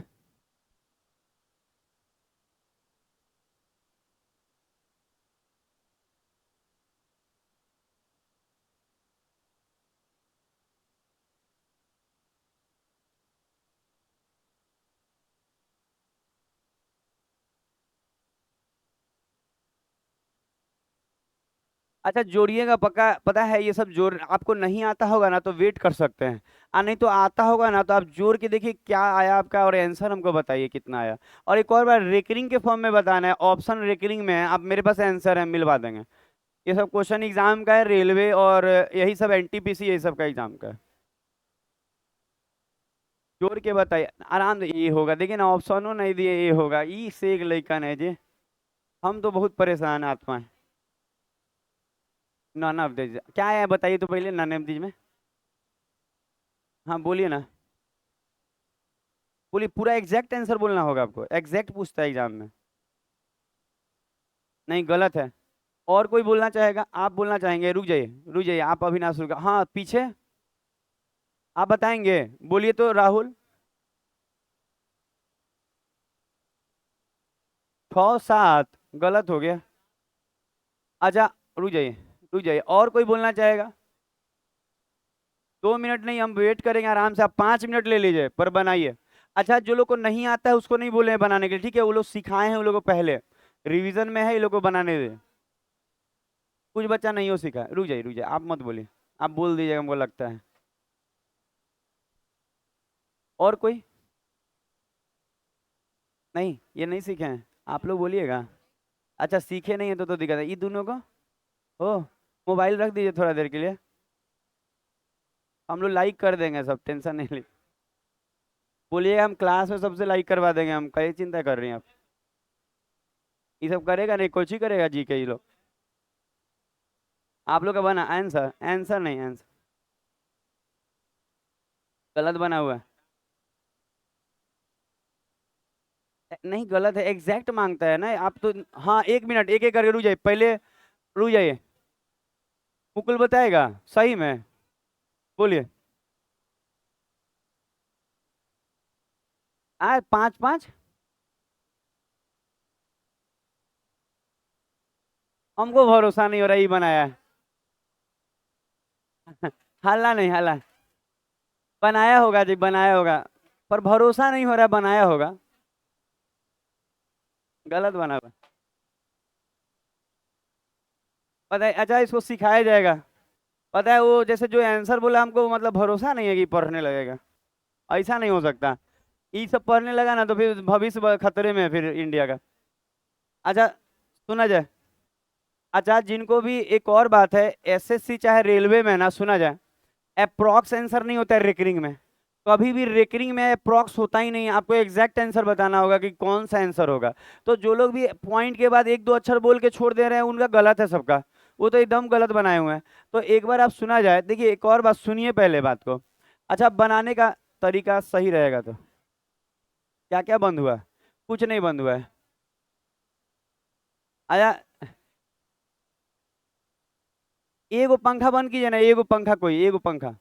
अच्छा जोड़िएगा पक्का, पता है ये सब जोड़ आपको नहीं आता होगा ना तो वेट कर सकते हैं, नहीं तो आता होगा ना तो आप जोड़ के देखिए क्या आया आपका और आंसर हमको बताइए कितना आया। और एक और बार रेकरिंग के फॉर्म में बताना है, ऑप्शन रेकरिंग में है, आप मेरे पास आंसर है मिलवा देंगे। ये सब क्वेश्चन एग्जाम का है, रेलवे और यही सब एनटीपीसी यही सब का एग्जाम का है। जोड़ के बताइए आराम से, ये होगा देखिए ना, ऑप्शनों नहीं दिए, ये होगा ई से एक लइकन है जी। हम तो बहुत परेशान आत्मा है। नन ऑफ दिस क्या है बताइए तो पहले, नन ऑफ दिस में। हाँ बोलिए ना, बोलिए, पूरा एग्जैक्ट आंसर बोलना होगा आपको, एग्जैक्ट पूछता है एग्जाम में। नहीं गलत है। और कोई बोलना चाहेगा, आप बोलना चाहेंगे, रुक जाइए रुक जाइए, आप अभी ना शुरू हाँ पीछे, आप बताएंगे, बोलिए तो राहुल। 6 7 गलत हो गया। अच्छा रुक जाइए रुक जाइए, और कोई बोलना चाहेगा। 2 मिनट नहीं, हम वेट करेंगे आराम से, आप 5 मिनट ले लीजिए पर बनाइए। अच्छा जो लोग को नहीं आता है उसको नहीं बोले हैं बनाने के लिए, ठीक है, वो लोग सिखाए हैं, वो लोग को पहले रिवीजन में है, ये लोग को बनाने दे। कुछ बच्चा नहीं हो सीखा, रुक जाइए आप मत बोलिए, आप बोल दीजिएगा हमको लगता है। और कोई नहीं, ये नहीं सीखे हैं, आप लोग बोलिएगा। अच्छा सीखे नहीं है तो दिक्कत है, ये दोनों को हो, मोबाइल रख दीजिए थोड़ा देर के लिए, हम लोग लाइक कर देंगे सब, टेंशन नहीं ली। बोलिएगा हम क्लास में सबसे लाइक करवा देंगे, हम कई चिंता कर रही हैं आप। ये सब करेगा नहीं, कोच ही करेगा जी के ये लोग। आप लोग का बना आंसर, आंसर नहीं आंसर गलत बना हुआ है। नहीं गलत है, एग्जैक्ट मांगता है ना आप तो। हाँ 1 मिनट, एक एक करके रुक जाइए पहले, रुक जाइए, मुकुल बताएगा सही में, बोलिए। 5 5 हमको भरोसा नहीं हो रहा, ये बनाया है। हल्ला नहीं हल्ला, बनाया होगा जी बनाया होगा, पर भरोसा नहीं हो रहा, बनाया होगा। गलत बना हुआ, पता है, अच्छा इसको सिखाया जाएगा। पता है वो जैसे जो आंसर बोला हमको, मतलब भरोसा नहीं है कि पढ़ने लगेगा, ऐसा नहीं हो सकता। ये सब पढ़ने लगा ना तो फिर भविष्य खतरे में है फिर इंडिया का। अच्छा सुना जाए, अच्छा जिनको भी एक और बात है, एसएससी चाहे रेलवे में ना, सुना जाए, अप्रोक्स आंसर नहीं होता है रेकरिंग में, कभी भी रेकरिंग में अप्रोक्स होता ही नहीं है, आपको एग्जैक्ट आंसर बताना होगा कि कौन सा आंसर होगा। तो जो लोग भी पॉइंट के बाद एक दो अक्षर बोल के छोड़ दे रहे हैं उनका गलत है सबका, वो तो एकदम गलत बनाए हुए हैं। तो एक बार आप सुना जाए, देखिए एक और बात सुनिए पहले बात को। अच्छा बनाने का तरीका सही रहेगा तो क्या क्या बंद हुआ है? कुछ नहीं बंद हुआ है। आया, एगो पंखा बंद कीजिए ना, एगो पंखा, कोई एगो पंखा,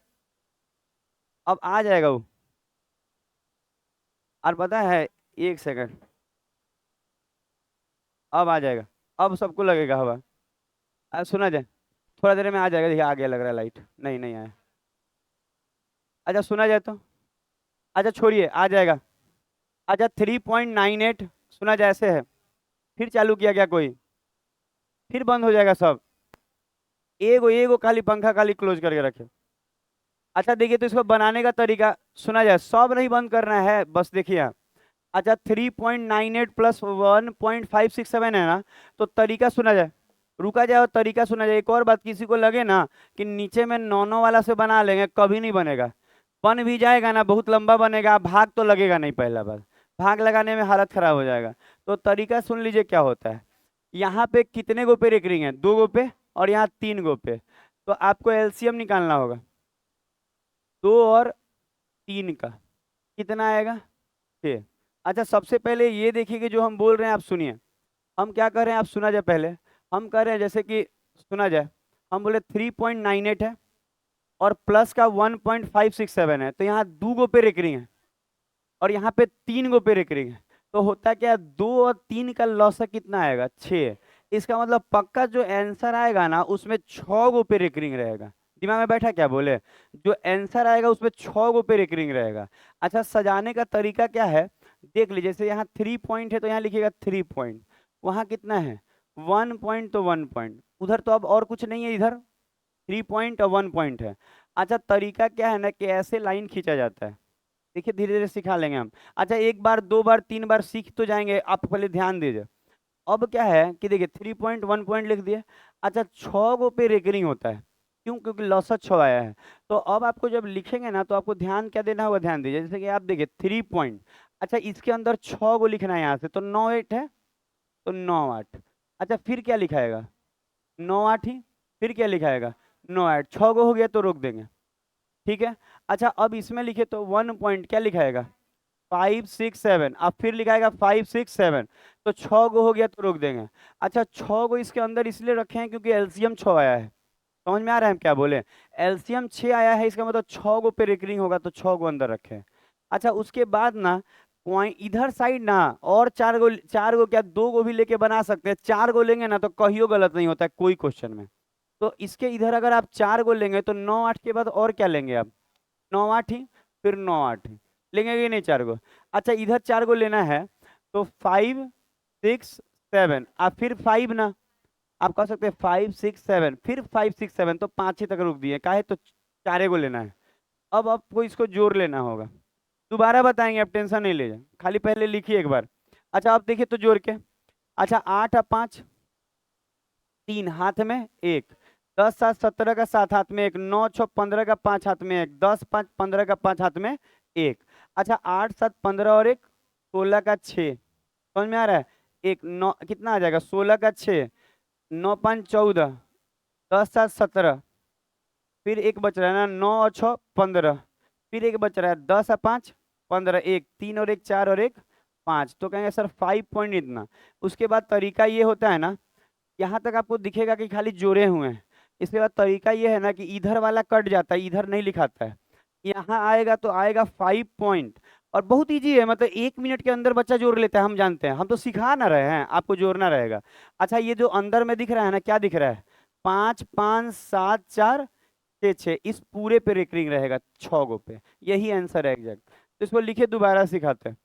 अब आ जाएगा वो। और पता है, 1 सेकंड, अब आ जाएगा, अब सबको लगेगा हवा। सुना जाए, थोड़ा देर में आ जाएगा, देखिए आ गया लग रहा है लाइट, नहीं नहीं आया। अच्छा सुना जाए तो, अच्छा छोड़िए आ जाएगा। अच्छा 3.98 सुना जाए ऐसे है, फिर चालू किया गया कोई, फिर बंद हो जाएगा सब, एगो एगो खाली पंखा खाली क्लोज करके रखे। अच्छा देखिए तो इसको बनाने का तरीका सुना जाए, सब नहीं बंद करना है बस देखिए आप। अच्छा 3.98 प्लस 1.567 है ना, तो तरीका सुना जाए, रुका जाए और तरीका सुना जाए। एक और बात, किसी को लगे ना कि नीचे में नौनो वाला से बना लेंगे, कभी नहीं बनेगा, बन भी जाएगा ना बहुत लंबा बनेगा, भाग तो लगेगा नहीं, पहला बात भाग लगाने में हालत खराब हो जाएगा। तो तरीका सुन लीजिए क्या होता है। यहाँ पे कितने गो पे रेकरिंग है, 2 गो पे, और यहाँ 3 गो पे, तो आपको एलसीएम निकालना होगा, 2 और 3 का कितना आएगा, 6। अच्छा सबसे पहले ये देखिए कि जो हम बोल रहे हैं आप सुनिए, हम क्या कर रहे हैं आप सुना जाए पहले। हम कर रहे हैं जैसे कि, सुना जाए, हम बोले 3.98 है और प्लस का 1.567 है, तो यहाँ 2 गो पे रेकरिंग है और यहाँ पे 3 गो पे रेकरिंग है, तो होता क्या, 2 और 3 का लॉस कितना आएगा, 6। इसका मतलब पक्का जो आंसर आएगा ना उसमें 6 गो पे रेकरिंग रहेगा। दिमाग में बैठा क्या बोले, जो आंसर आएगा उसमें 6 गो पे रेकरिंग रहेगा। अच्छा सजाने का तरीका क्या है, देख लीजिए, जैसे यहाँ 3 पॉइंट है तो यहाँ लिखिएगा 3 पॉइंट, वहाँ कितना है 1 पॉइंट तो 1 पॉइंट, उधर तो अब और कुछ नहीं है, इधर 3 पॉइंट और 1 पॉइंट है। अच्छा तरीका क्या है ना कि ऐसे लाइन खींचा जाता है, देखिए धीरे धीरे सिखा लेंगे हम। अच्छा एक बार दो बार तीन बार सीख तो जाएंगे, आप पहले ध्यान दीजिए। अब क्या है कि देखिए 3 पॉइंट 1 पॉइंट लिख दिए। अच्छा 6 गो पे रेकरिंग होता है, क्यों? क्योंकि लौसत 6 आया है। तो अब आपको जब लिखेंगे ना तो आपको ध्यान क्या देना होगा, ध्यान दीजिए। जैसे कि आप देखिए 3 पॉइंट, अच्छा इसके अंदर 6 गो लिखना है यहाँ से, तो 9 8 है, तो 9 8। अच्छा फिर क्या लिखाएगा, 9 8 ही, फिर क्या लिखाएगा 9 8, 6 गो हो गया तो रोक देंगे, ठीक है। अच्छा अब इसमें लिखे तो 1 पॉइंट क्या लिखाएगा 5 6 7, अब फिर लिखाएगा 5 6 7, तो 6 गो हो गया तो रोक देंगे। अच्छा 6 गो इसके अंदर इसलिए रखे हैं क्योंकि एलसीएम 6 आया है, समझ में आ रहा है हम क्या बोले? एलसीएम 6 आया है, इसका मतलब 6 गो पे रिकरिंग होगा, तो 6 गो अंदर रखे हैं। अच्छा उसके बाद ना पॉइंट इधर साइड ना, और 4 गो, 4 गो क्या 2 गो भी लेके बना सकते हैं। 4 गो लेंगे ना तो कहियो गलत नहीं होता है कोई क्वेश्चन में। तो इसके इधर अगर आप 4 गो लेंगे तो 9 8 के बाद और क्या लेंगे आप, 9 8 ही, फिर 9 8 ही लेंगे कि नहीं 4 गो। अच्छा इधर 4 गो लेना है, तो 5 6 7, आप फिर 5 ना, आप कह सकते हैं 5 6 7, फिर 5 6 7, तो 5 ही तक रुक दिए, काहे तो 4 गो लेना है। अब आपको इसको जोड़ लेना होगा, दोबारा बताएंगे, आप टेंशन नहीं लीजिए, खाली पहले लिखिए एक बार। अच्छा आप देखिए तो जोड़ के, अच्छा 8 और 5, 3 हाथ में एक, 10 7 17 का 7 हाथ में एक, 9 6 15 का 5 हाथ में एक, 10 5 15 का 5 हाथ में एक। अच्छा 8 7 15 और एक 16 का 6, समझ में आ रहा है? एक 9 कितना आ जाएगा 16 का 6, 9 5 14, 10 7 17, फिर एक बच रहा है ना 9 और 6 15, फिर एक बच रहा है 10 और 5 15, एक 3 और एक 4 और एक 5, तो कहेंगे सर 5 पॉइंट इतना। उसके बाद तरीका ये होता है ना, यहाँ तक आपको दिखेगा कि खाली जोड़े हुए हैं। इसके बाद तरीका ये है ना कि इधर वाला कट जाता है, इधर नहीं लिखाता है, यहाँ आएगा तो आएगा 5 पॉइंट। और बहुत इजी है, मतलब 1 मिनट के अंदर बच्चा जोड़ लेता है, हम जानते हैं, हम तो सिखा ना रहे हैं, आपको जोड़ना रहेगा। अच्छा ये जो अंदर में दिख रहा है ना, क्या दिख रहा है 5 5 7 4 6 6, इस पूरे पे रेकरिंग रहेगा 6 गो पे, यही आंसर है एग्जैक्ट। तो इसको लिखे दोबारा सिखाते हैं,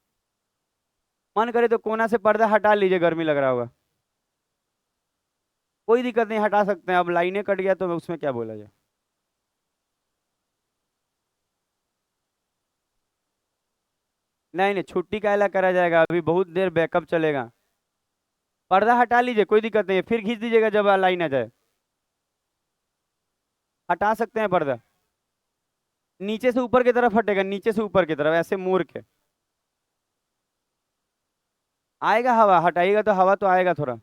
मन करे तो कोना से पर्दा हटा लीजिए, गर्मी लग रहा होगा, कोई दिक्कत नहीं, हटा सकते हैं। अब लाइनें कट गया तो उसमें क्या बोला जाए। नहीं नहीं छुट्टी का एला करा जाएगा, अभी बहुत देर बैकअप चलेगा। पर्दा हटा लीजिए, कोई दिक्कत नहीं है, फिर खींच दीजिएगा जब लाइन आ जाए, हटा सकते हैं पर्दा। नीचे से ऊपर की तरफ हटेगा, नीचे से ऊपर की तरफ ऐसे मोड़ के आएगा हवा, हटाइएगा तो हवा तो आएगा थोड़ा।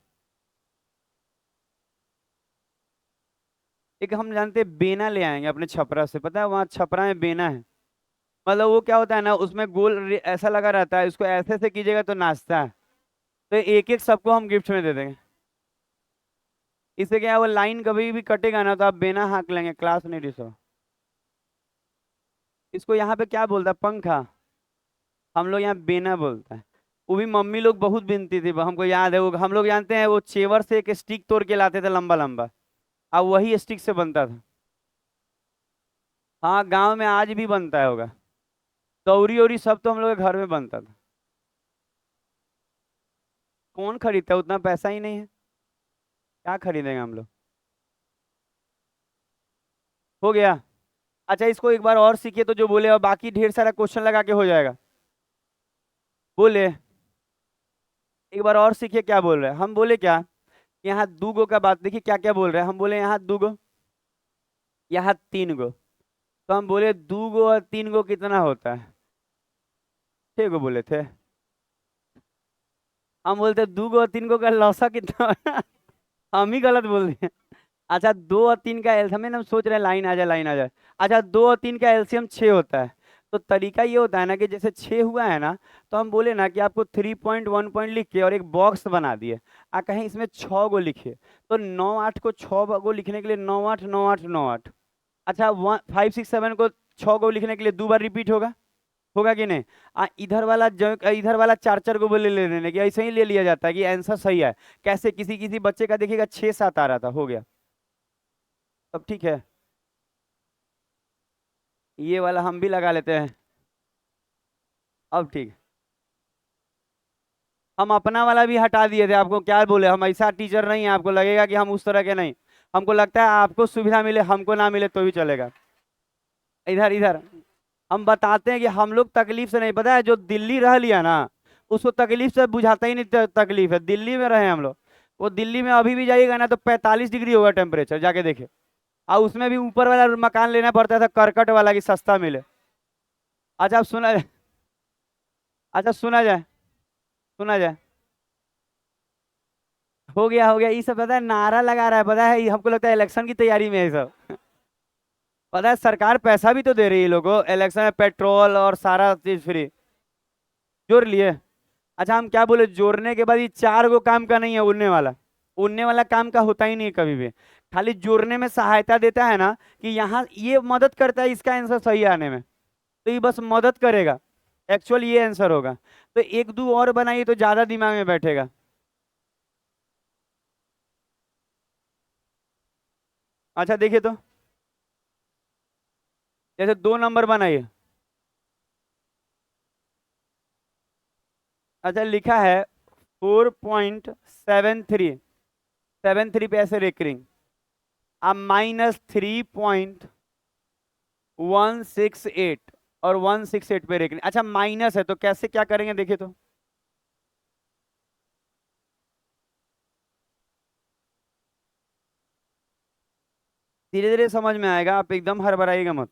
एक हम जानते हैं बेना ले आएंगे अपने छपरा से, पता है वहाँ छपरा में बेना है, मतलब वो क्या होता है ना, उसमें गोल ऐसा लगा रहता है, उसको ऐसे से कीजिएगा तो नाचता है। तो एक एक सबको हम गिफ्ट में दे देंगे, इससे क्या है वो लाइन कभी भी कटेगा ना तो आप बेना हाँक लेंगे, क्लास नहीं डिस्टर्ब। इसको यहाँ पे क्या बोलता है, पंखा, हम लोग यहाँ बेना बोलता है। वो भी मम्मी लोग बहुत बिनती थी, हमको याद है, वो हम लोग जानते हैं, वो चेवर से एक स्टिक तोड़ के लाते थे लंबा लंबा, अब वही स्टिक से बनता था। हाँ गांव में आज भी बनता है होगा, दौरी ओरी सब तो हम लोग के घर में बनता था। कौन खरीदता है, उतना पैसा ही नहीं है, क्या खरीदेंगे हम लोग। हो गया। अच्छा इसको एक बार और सीखिए तो जो बोले, और बाकी ढेर सारा क्वेश्चन लगा के हो जाएगा, बोले एक बार और सीखिए क्या बोल रहे हैं। हम बोले क्या, यहाँ 2 गो का बात देखिए क्या क्या बोल रहे हैं, हम बोले यहाँ 2 गो, यहाँ 3 गो, तो हम बोले 2 गो और 3 गो कितना होता है, 6 गो बोले थे। हम बोलते 2 गो और 3 गो का लौसा कितना होता है? हम ही गलत बोल दिए। अच्छा 2 और 3 का एल्सियम, हम सोच रहे हैं लाइन आ जाए लाइन आ जाए। अच्छा 2 और 3 का एल्सियम 6 होता है, तो तरीका ये होता है ना कि जैसे 6 हुआ है ना, तो हम बोले ना कि आपको 3 पॉइंट 1 पॉइंट लिख के और एक बॉक्स बना दिए, आ कहीं इसमें 6 गो लिखिए, तो 9 8 को 6 गो लिखने के लिए 9 8 9 8 9 8। अच्छा 5 6 7 को 6 गो लिखने के लिए 2 बार रिपीट होगा, होगा कि नहीं? इधर वाला जो इधर वाला 4 4 गो बोले ले लेने की, ऐसे ही ले लिया जाता है कि आंसर सही है। कैसे किसी किसी बच्चे का देखिएगा 6 7 आ रहा था, हो गया, अब ठीक है। ये वाला हम भी लगा लेते हैं, अब ठीक। हम अपना वाला भी हटा दिए थे, आपको क्या बोले, हम ऐसा टीचर नहीं है, आपको लगेगा कि हम उस तरह के नहीं। हमको लगता है आपको सुविधा मिले हमको ना मिले तो भी चलेगा। इधर इधर हम बताते हैं कि हम लोग तकलीफ से नहीं, पता है जो दिल्ली रह लिया ना उसको तकलीफ से बुझाता ही नहीं, तकलीफ है दिल्ली में रहे हम लोग। वो दिल्ली में अभी भी जाइएगा ना तो 45 डिग्री होगा टेम्परेचर, जाके देखे। और उसमें भी ऊपर वाला मकान लेना पड़ता था करकट वाला, की सस्ता मिले। अच्छा अब सुना जाए, अच्छा सुना जाए, सुना जाए। हो गया, ये सब पता है नारा लगा रहा है, पता है ये हमको लगता है इलेक्शन की तैयारी में है ये सब। पता है सरकार पैसा भी तो दे रही है लोगों को, इलेक्शन में पेट्रोल और सारा चीज फ्री। जोड़ लिए। अच्छा हम क्या बोले, जोड़ने के बाद ये 4 गो काम का नहीं है उड़ने वाला। उड़ने वाला काम का होता ही नहीं है कभी भी। खाली जोड़ने में सहायता देता है ना, कि यहाँ ये मदद करता है इसका आंसर सही आने में, तो ये बस मदद करेगा। एक्चुअल ये आंसर होगा। तो एक दो और बनाइए तो ज्यादा दिमाग में बैठेगा। अच्छा देखिए तो, जैसे 2 नंबर बनाइए। अच्छा लिखा है 4.73, पे ऐसे रेकरिंग। अब -3.168 और 168 पे रेकरिंग। अच्छा माइनस है तो कैसे क्या करेंगे देखिए तो। धीरे धीरे समझ में आएगा, आप एकदम हड़बड़ाइएगा मत।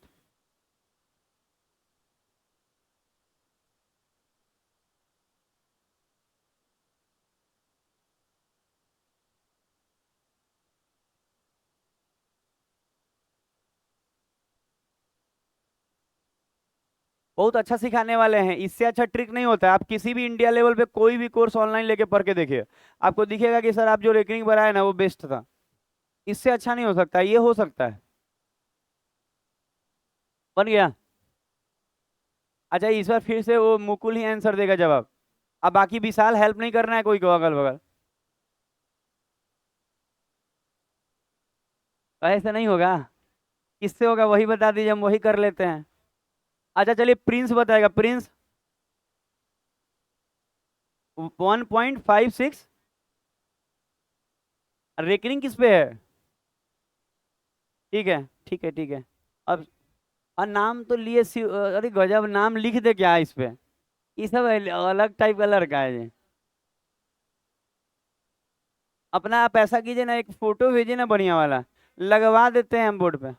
बहुत अच्छा सिखाने वाले हैं, इससे अच्छा ट्रिक नहीं होता है। आप किसी भी इंडिया लेवल पे कोई भी कोर्स ऑनलाइन लेके पढ़ के देखिए, आपको दिखेगा कि सर आप जो रेकरिंग बनाए ना वो बेस्ट था। इससे अच्छा नहीं हो सकता, ये हो सकता है। बन गया। अच्छा इस बार फिर से वो मुकुल ही आंसर देगा जवाब। अब बाकी विशाल हेल्प नहीं करना है कोई को अगल बगल। ऐसे नहीं होगा। किससे होगा वही बता दीजिए, हम वही कर लेते हैं। अच्छा चलिए प्रिंस बताएगा, प्रिंस। 1.56। रेकरिंग किस पे है? ठीक है ठीक है ठीक है। अब और नाम तो लिए अरे गजब नाम लिख दे क्या इस पे। ये सब अलग टाइप का लड़का है ये। अपना आप ऐसा कीजिए ना, एक फोटो भेजिए ना बढ़िया वाला, लगवा देते हैं हम बोर्ड पे।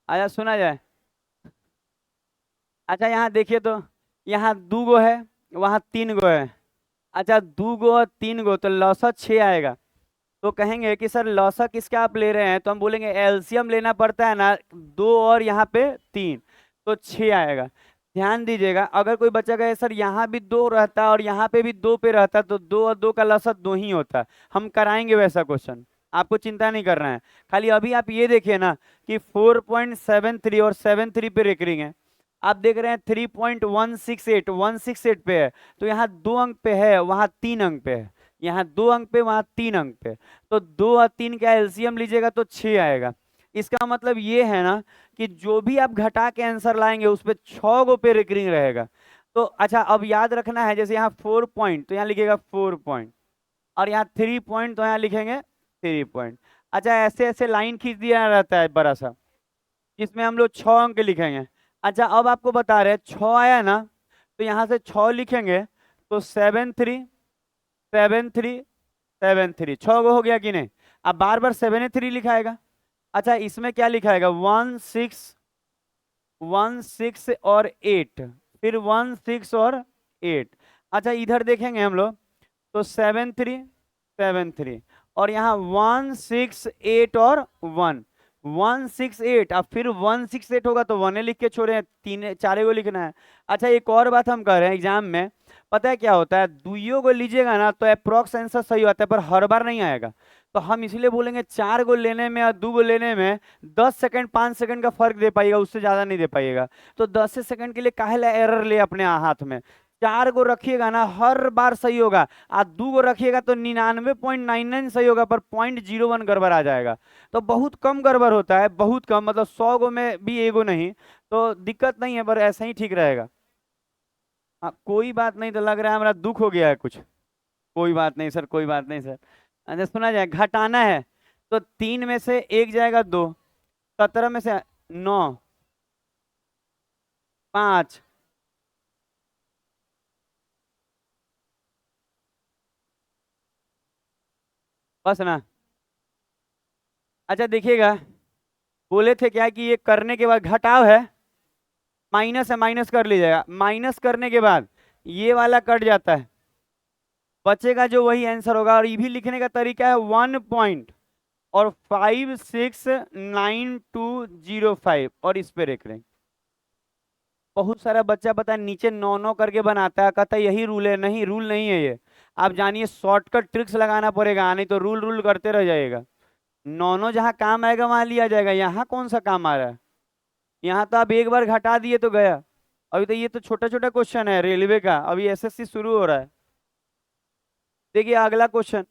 आया सुना जाए। अच्छा यहाँ देखिए तो, यहाँ 2 गो है, वहाँ 3 गो है। अच्छा 2 गो और 3 गो तो लौसत 6 आएगा। तो कहेंगे कि सर लौसक किसका आप ले रहे हैं, तो हम बोलेंगे एलसीएम लेना पड़ता है ना, 2 और यहाँ पे 3, तो 6 आएगा। ध्यान दीजिएगा, अगर कोई बच्चा कहे सर यहाँ भी 2 रहता और यहाँ पे भी 2 पे रहता तो 2 और 2 का लौसक 2 ही होता। हम कराएंगे वैसा क्वेश्चन, आपको चिंता नहीं करना है। खाली अभी आप ये देखिए ना कि 4.73 और 73 पे रेकरिंग है। आप देख रहे हैं 3.168, 168 पे है, तो यहाँ 2 अंक पे है वहाँ 3 अंक पे है। यहाँ 2 अंक पे वहाँ 3 अंक पे, तो 2 और 3 का एलसीएम लीजिएगा तो 6 आएगा। इसका मतलब ये है ना कि जो भी आप घटा के आंसर लाएंगे उस पे 6 गो पे रिकरिंग रहेगा। तो अच्छा अब याद रखना है, जैसे यहाँ 4 पॉइंट तो यहाँ लिखेगा 4 पॉइंट, और यहाँ 3 पॉइंट तो यहाँ लिखेंगे 3 पॉइंट। अच्छा ऐसे ऐसे लाइन खींच दिया रहता है बड़ा सा, जिसमें हम लोग 6 अंक लिखेंगे। अच्छा अब आपको बता रहे हैं 6 आया ना, तो यहाँ से 6 लिखेंगे तो 7 3 6 गो हो गया कि नहीं। अब बार बार 7 3 लिखाएगा। अच्छा इसमें क्या लिखाएगा, 1 6 और 8, फिर 1 6 और 8। अच्छा इधर देखेंगे हम लोग तो 7 3 और यहाँ 1 6 8 और 1, 1 6 8, अब फिर 1 6 8 होगा तो 1 लिख के छोड़े हैं, 3 4 गो लिखना है। अच्छा एक और बात हम कर रहे हैं एग्जाम में, पता है क्या होता है, दुइयों को लीजिएगा ना तो अप्रोक्स आंसर सही होता है पर हर बार नहीं आएगा। तो हम इसलिए बोलेंगे 4 गो लेने में और 2 गो लेने में 10 सेकंड 5 सेकंड का फर्क दे पाइएगा, उससे ज्यादा नहीं दे पाइएगा। तो 10 सेकंड के लिए काहे एरर ले अपने हाथ में। 4 गो रखिएगा ना हर बार सही होगा, और 2 गो रखिएगा तो 99.99 सही होगा पर 0.01 गड़बड़ आ जाएगा। तो बहुत कम गड़बड़ होता है, बहुत कम, मतलब 100 गो में भी एगो नहीं। तो दिक्कत नहीं है, पर ऐसा ही ठीक रहेगा। हाँ कोई बात नहीं, तो लग रहा है हमारा दुख हो गया है कुछ। कोई बात नहीं सर, कोई बात नहीं सर। अच्छा सुना जाए, घटाना है तो 3 में से 1 जाएगा 2, 17 में से 9, 5। बस ना। अच्छा देखिएगा, बोले थे क्या कि ये करने के बाद घटाव है, माइनस है, माइनस कर लीजिएगा। माइनस करने के बाद ये वाला कट जाता है, बचेगा जो वही आंसर होगा। और ये भी लिखने का तरीका है 1 पॉइंट और 569,205 और इस पे रख रहे हैं। बहुत सारा बच्चा पता है नीचे 9 9 करके बनाता है, कहता है यही रूल है। नहीं, रूल नहीं है ये। आप जानिए, शॉर्टकट ट्रिक्स लगाना पड़ेगा, नहीं तो रूल रूल करते रह जाएगा। 9 9 जहाँ काम आएगा वहां लिया जाएगा, यहाँ कौन सा काम आ रहा है? यहाँ तो आप एक बार घटा दिए तो गया। अभी तो ये तो छोटा छोटा क्वेश्चन है रेलवे का, अभी एसएससी शुरू हो रहा है। देखिए अगला क्वेश्चन,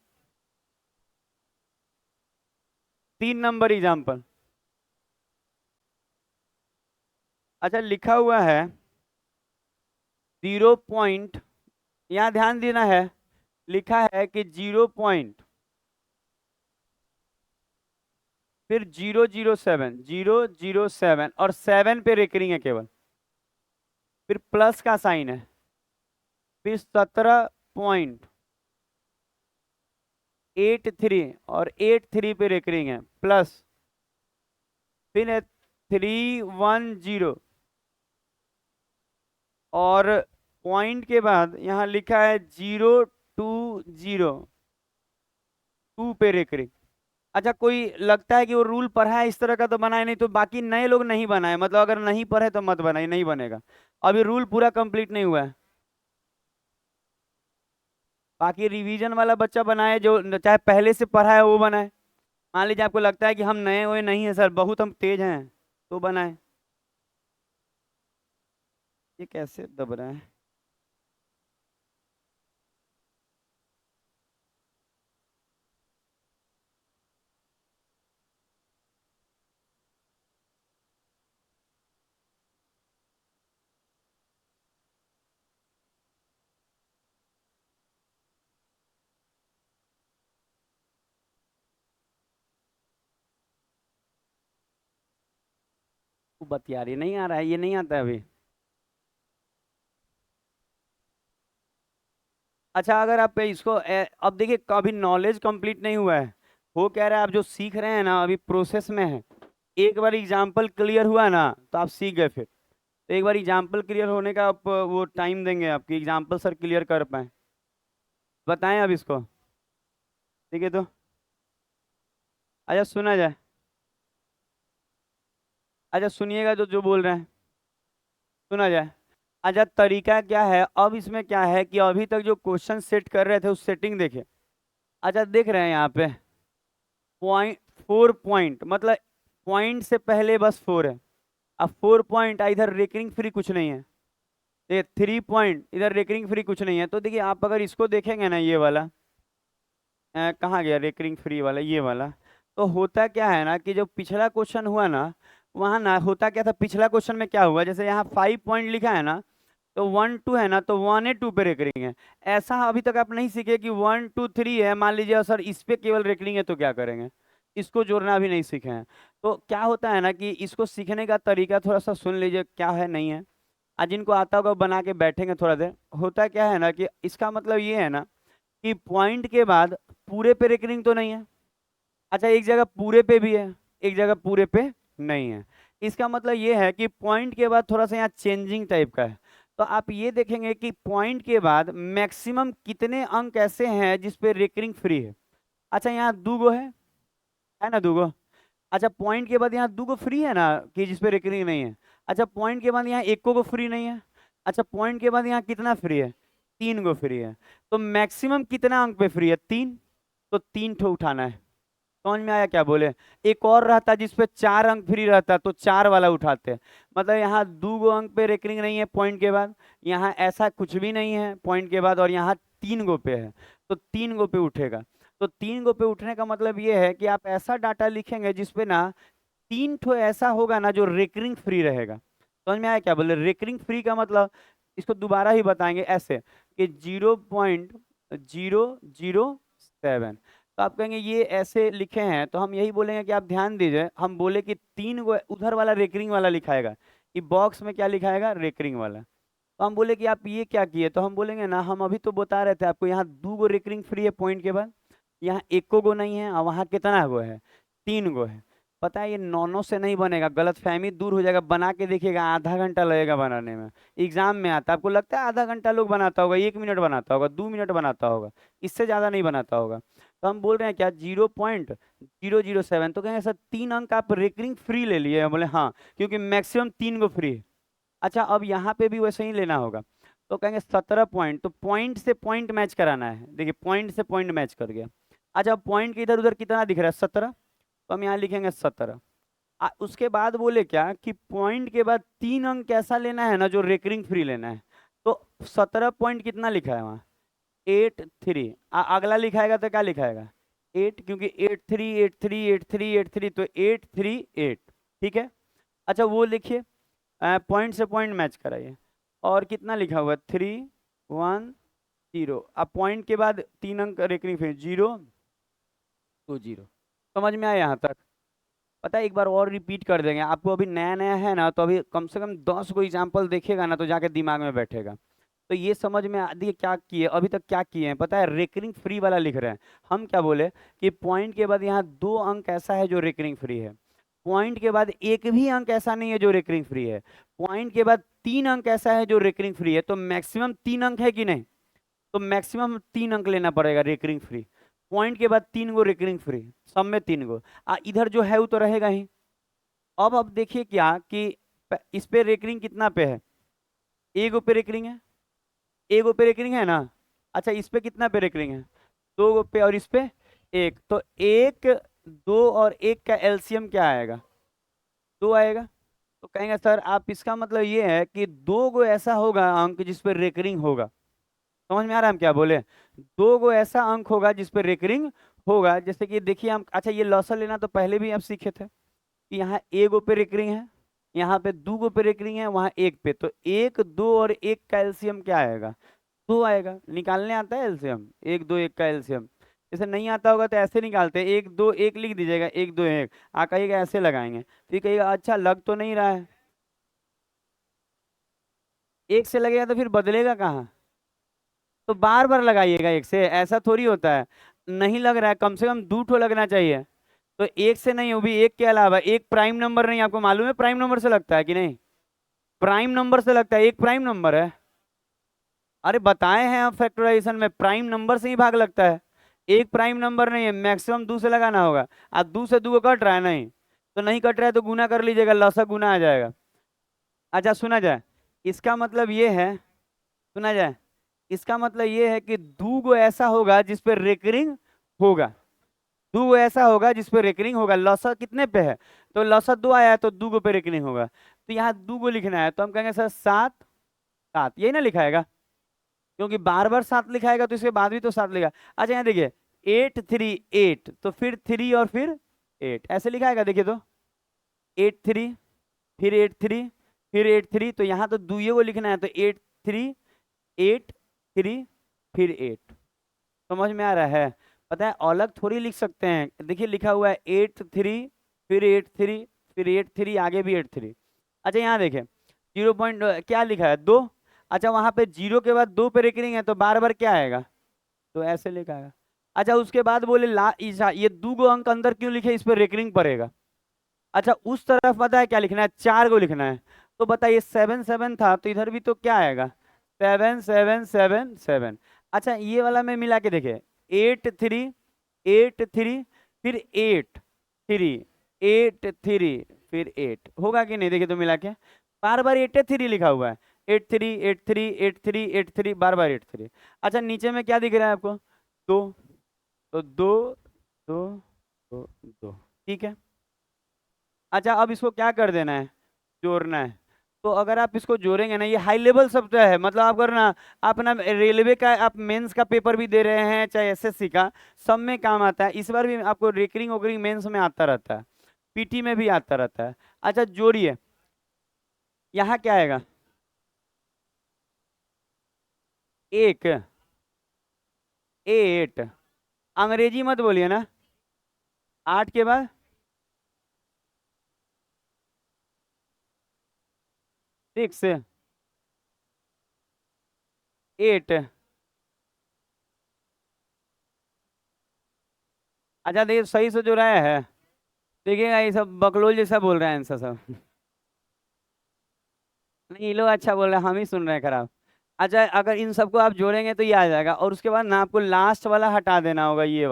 3 नंबर एग्जाम्पल। अच्छा लिखा हुआ है 0 पॉइंट, यहाँ ध्यान देना है, लिखा है कि 0 पॉइंट, फिर 007, 007 और 7 पे रेकरिंग है केवल, फिर प्लस का साइन है, फिर 17.83 और 83 पे रेकरिंग है प्लस, फिर है 310 और पॉइंट के बाद यहाँ लिखा है 020 पे रेकरिंग। अच्छा कोई लगता है कि वो रूल पढ़ा है इस तरह का तो बनाए, नहीं तो बाकी नए लोग नहीं बनाए, मतलब अगर नहीं पढ़े तो मत बनाए, नहीं बनेगा। अभी रूल पूरा कंप्लीट नहीं हुआ है। बाकी रिवीजन वाला बच्चा बनाए, जो चाहे पहले से पढ़ा है वो बनाए। मान लीजिए आपको लगता है कि हम नए हुए नहीं है सर, बहुत हम तेज हैं, तो बनाए। ये कैसे दब रहा है? वो बतिया रही नहीं आ रहा है, ये नहीं आता है अभी। अच्छा अगर आप इसको अब देखिए, कभी नॉलेज कंप्लीट नहीं हुआ है, वो कह रहा है आप जो सीख रहे हैं ना अभी प्रोसेस में है। एक बार एग्जाम्पल क्लियर हुआ ना तो आप सीख गए फिर। तो एक बार एग्जाम्पल क्लियर होने का आप वो टाइम देंगे आपकी एग्जाम्पल सर क्लियर कर पाए। बताएं अब इसको। ठीक है तो अच्छा सुना जाए। अच्छा सुनिएगा जो जो बोल रहे हैं, सुना जाए। अच्छा तरीका क्या है, अब इसमें क्या है कि अभी तक जो क्वेश्चन सेट कर रहे थे उस सेटिंग देखे। अच्छा देख रहे हैं यहाँ पे पॉइंट, 4 पॉइंट मतलब पॉइंट से पहले बस 4 है। अब 4 पॉइंट इधर रेकरिंग फ्री कुछ नहीं है, देखिए 3 पॉइंट इधर रेकरिंग फ्री कुछ नहीं है। तो देखिए आप अगर इसको देखेंगे ना, ये वाला कहाँ गया रेकरिंग फ्री वाला, ये वाला। तो होता क्या है ना कि जो पिछला क्वेश्चन हुआ ना, वहां ना होता क्या था, पिछला क्वेश्चन में क्या हुआ, जैसे यहाँ 5 पॉइंट लिखा है ना, तो 1 2 है ना, तो 1 2 पे रेकरिंग है। ऐसा अभी तक आप नहीं सीखे कि 1 2 3 है, मान लीजिए सर इस पे केवल रेकरिंग है तो क्या करेंगे, इसको जोड़ना भी नहीं सीखे हैं। तो क्या होता है ना कि इसको सीखने का तरीका थोड़ा सा सुन लीजिए क्या है नहीं है। आज जिनको आता होगा बना के बैठेंगे थोड़ा देर। होता क्या है ना कि इसका मतलब ये है ना कि पॉइंट के बाद पूरे पे रेकरिंग तो नहीं है। अच्छा एक जगह पूरे पे भी है, एक जगह पूरे पे नहीं है। इसका मतलब ये है कि पॉइंट के बाद थोड़ा सा यहाँ चेंजिंग टाइप का है। तो आप ये देखेंगे कि पॉइंट के बाद मैक्सिमम कितने अंक ऐसे हैं जिस पे रेकरिंग फ्री है। अच्छा यहाँ दूगो है ना दूगो। अच्छा पॉइंट के बाद यहाँ दूगो फ्री है ना कि जिस पे रेकरिंग नहीं है। अच्छा पॉइंट के बाद यहाँ एको को फ्री नहीं है। अच्छा पॉइंट के बाद यहाँ कितना फ्री है, 3 गो फ्री है। तो मैक्सिमम कितना अंक पे फ्री है, 3। तो 3 ठो उठाना है। समझ में आया क्या बोले? एक और रहता जिसपे 4 अंक फ्री रहता तो 4 वाला उठाते। मतलब यहाँ 2 गो अंक पे रेकरिंग नहीं है पॉइंट के बाद, यहाँ ऐसा कुछ भी नहीं है पॉइंट के बाद, और यहाँ 3 गो पे है तो 3 गो पे उठेगा। तो 3 गो पे उठने का मतलब ये है कि आप ऐसा डाटा लिखेंगे जिसपे ना 3 ठो ऐसा होगा ना जो रेकरिंग फ्री रहेगा। समझ में आया क्या बोले? रेकरिंग फ्री का मतलब इसको दोबारा ही बताएंगे ऐसे कि 0.0007। तो आप कहेंगे ये ऐसे लिखे हैं, तो हम यही बोलेंगे कि आप ध्यान दीजिए, हम बोले कि 3 गो उधर वाला रेकरिंग वाला लिखाएगा, ये बॉक्स में क्या लिखाएगा, रेकरिंग वाला। तो हम बोले कि आप ये क्या किए, तो हम बोलेंगे ना, हम अभी तो बता रहे थे आपको, यहाँ 2 गो रेकरिंग फ्री है पॉइंट के बाद, यहाँ 1 गो नहीं है, और वहाँ कितना गो है, 3 गो है। पता है ये नौनों से नहीं बनेगा, गलत फहमी दूर हो जाएगा, बना के देखिएगा आधा घंटा लगेगा बनाने में। एग्जाम में आता है, आपको लगता है आधा घंटा लोग बनाता होगा, 1 मिनट बनाता होगा, 2 मिनट बनाता होगा, इससे ज्यादा नहीं बनाता होगा। तो हम बोल रहे हैं क्या, 0.007। तो कहेंगे सर 3 अंक आप रेकरिंग फ्री ले लिए, हम बोले हाँ, क्योंकि मैक्सिमम 3 गो फ्री है। अच्छा अब यहाँ पे भी वैसे ही लेना होगा, तो कहेंगे 17 पॉइंट, तो पॉइंट से पॉइंट मैच कराना है, देखिए पॉइंट से पॉइंट मैच कर गया। अच्छा पॉइंट के इधर उधर कितना दिख रहा है, 17, तो हम यहाँ लिखेंगे 17। उसके बाद बोले क्या कि पॉइंट के बाद 3 अंक कैसा लेना है ना, जो रेकरिंग फ्री लेना है। तो 17 पॉइंट कितना लिखा है वहाँ, 83। अगला लिखाएगा तो क्या लिखाएगा, 8, क्योंकि 83 83 83 83, तो 838, ठीक है। अच्छा वो लिखिए, पॉइंट से पॉइंट मैच कराइए। और कितना लिखा हुआ है, 310। अब पॉइंट के बाद 3 अंक रेकरिंग फ्री, 020। समझ में आया यहाँ तक। पता है एक बार और रिपीट कर देंगे, आपको अभी नया नया है ना, तो अभी कम से कम 10 को एग्जाम्पल देखेगा ना, तो जाके दिमाग में बैठेगा। तो ये समझ में देखिए क्या किए अभी तक, क्या किए हैं पता है, रेकरिंग फ्री वाला लिख रहे हैं। हम क्या बोले कि पॉइंट के बाद यहाँ 2 अंक ऐसा है जो रेकरिंग फ्री है, पॉइंट के बाद एक भी अंक ऐसा नहीं है जो रेकरिंग फ्री है, पॉइंट के बाद 3 अंक ऐसा है जो रेकरिंग फ्री है, तो मैक्सिमम 3 अंक है कि नहीं, तो मैक्सिमम 3 अंक लेना पड़ेगा रेकरिंग फ्री। पॉइंट के बाद 3 गो रेकरिंग फ्री, सब में 3 गो, इधर जो है वो तो रहेगा ही। अब देखिए क्या कि इस पे रेकरिंग कितना पे है, एगो पे रेकरिंग है, एगो पे रेकरिंग है ना। अच्छा इस पे कितना पे रेकरिंग है, 2 गो पे, और इस पे 1, तो 1 2 और 1 का एलसीएम क्या आएगा, 2 आएगा। तो कहेंगे सर आप इसका मतलब ये है कि 2 गो ऐसा होगा अंक जिस पर रेकरिंग होगा। समझ में आ रहा है हम क्या बोले, 2 गो ऐसा अंक होगा जिस पर रेकरिंग होगा। जैसे कि देखिए हम, अच्छा ये लॉसल लेना तो पहले भी आप सीखे थे कि यहाँ एगो पे रेकरिंग है, यहाँ पे 2 गो पे रेकरिंग है, वहाँ 1 पे, तो 1 2 और 1 का एलसीएम क्या आएगा, 2 आएगा। निकालने आता है एलसीएम, 1 2 1 का एलसीएम। जैसे नहीं आता होगा तो ऐसे निकालते हैं, 1 2 1 लिख दीजिएगा, 1 2 1, कहिएगा ऐसे लगाएंगे, फिर कहिएगा अच्छा लग तो नहीं रहा है, 1 से लगेगा तो फिर बदलेगा कहाँ, तो बार बार लगाइएगा 1 से, ऐसा थोड़ी होता है। नहीं लग रहा है, कम से कम 2 ठो लगना चाहिए, तो 1 से नहीं, वो भी 1 के अलावा, 1 प्राइम नंबर नहीं, आपको मालूम है प्राइम नंबर से लगता है कि नहीं, प्राइम नंबर से लगता है, 1 प्राइम नंबर है। अरे बताए हैं हम फैक्टराइजेशन में, प्राइम नंबर से ही भाग लगता है, 1 प्राइम नंबर नहीं है, मैक्सिमम 2 से लगाना होगा। अब 2 से 2 को कट रहा है, नहीं तो नहीं कट रहा है तो गुना कर लीजिएगा, लसा गुना आ जाएगा। अच्छा सुना जाए, इसका मतलब ये है, सुना जाए, इसका मतलब ये है कि 2 गो ऐसा होगा जिस पे रेकरिंग होगा, 2 गो ऐसा होगा जिस पे रेकरिंग होगा। लसा कितने पे है, तो लसा 2 आया है, तो 2 गो पे रेकरिंग होगा, तो यहाँ 2 गो लिखना है, तो हम कहेंगे सर 7 7, यही ना लिखाएगा, क्योंकि बार बार 7 लिखाएगा तो इसके बाद भी तो 7 लिखा। अच्छा यहाँ देखिए 838, तो फिर 3 और फिर 8 ऐसे लिखाएगा, देखिए तो 83, फिर 83, फिर 83, तो यहाँ तो दुइये को लिखना है, तो 83 83 फिर 8। समझ में आ रहा है। पता है अलग थोड़ी लिख सकते हैं, देखिए लिखा हुआ है 83 फिर 83 फिर 83, आगे भी 83। अच्छा यहाँ देखें 0 पॉइंट क्या लिखा है, 2। अच्छा वहां पे 0 के बाद 2 पे रेकरिंग है, तो बार बार क्या आएगा, तो ऐसे लिखा है। अच्छा उसके बाद बोले ये 2 गो अंक अंदर क्यों लिखे, इस पे रेकरिंग पड़ेगा। अच्छा उस तरफ पता है क्या लिखना है, 4 को लिखना है, तो बताइए 7 7 था, तो इधर भी तो क्या आएगा, 7 7 7 7। अच्छा ये वाला में मिला के देखे, 8 3 फिर 8 3 8 3 फिर 8 होगा कि नहीं, देखिए तो मिला के बार बार 8 3 लिखा हुआ है, 8 3 8 3 8 3 8 3, बार बार 8 3। अच्छा नीचे में क्या दिख रहा है आपको, 2, तो 2 2 2 2, ठीक है। अच्छा अब इसको क्या कर देना है, जोड़ना है। तो अगर आप इसको जोड़ेंगे ना, ये हाई लेवल शब्द है, मतलब आप अगर ना अपना रेलवे का आप मेंस का पेपर भी दे रहे हैं चाहे एसएससी का, सब में काम आता है। इस बार भी आपको रेकरिंग वोकरिंग मेंस में आता रहता है, पीटी में भी आता रहता है। अच्छा जोड़िए, यहाँ क्या आएगा, एक, एट, अंग्रेजी मत बोलिए ना। आठ के बाद सिक्स, एट। अच्छा देखिए सही से जो रहा है, देखिएगा ये सब बकलोल जैसा बोल रहे हैं आंसर सब। नहीं ये लोग अच्छा बोल रहे हैं, हम ही सुन रहे हैं खराब। अच्छा अगर इन सबको आप जोड़ेंगे तो ये आ जाएगा, और उसके बाद ना आपको लास्ट वाला हटा देना होगा, ये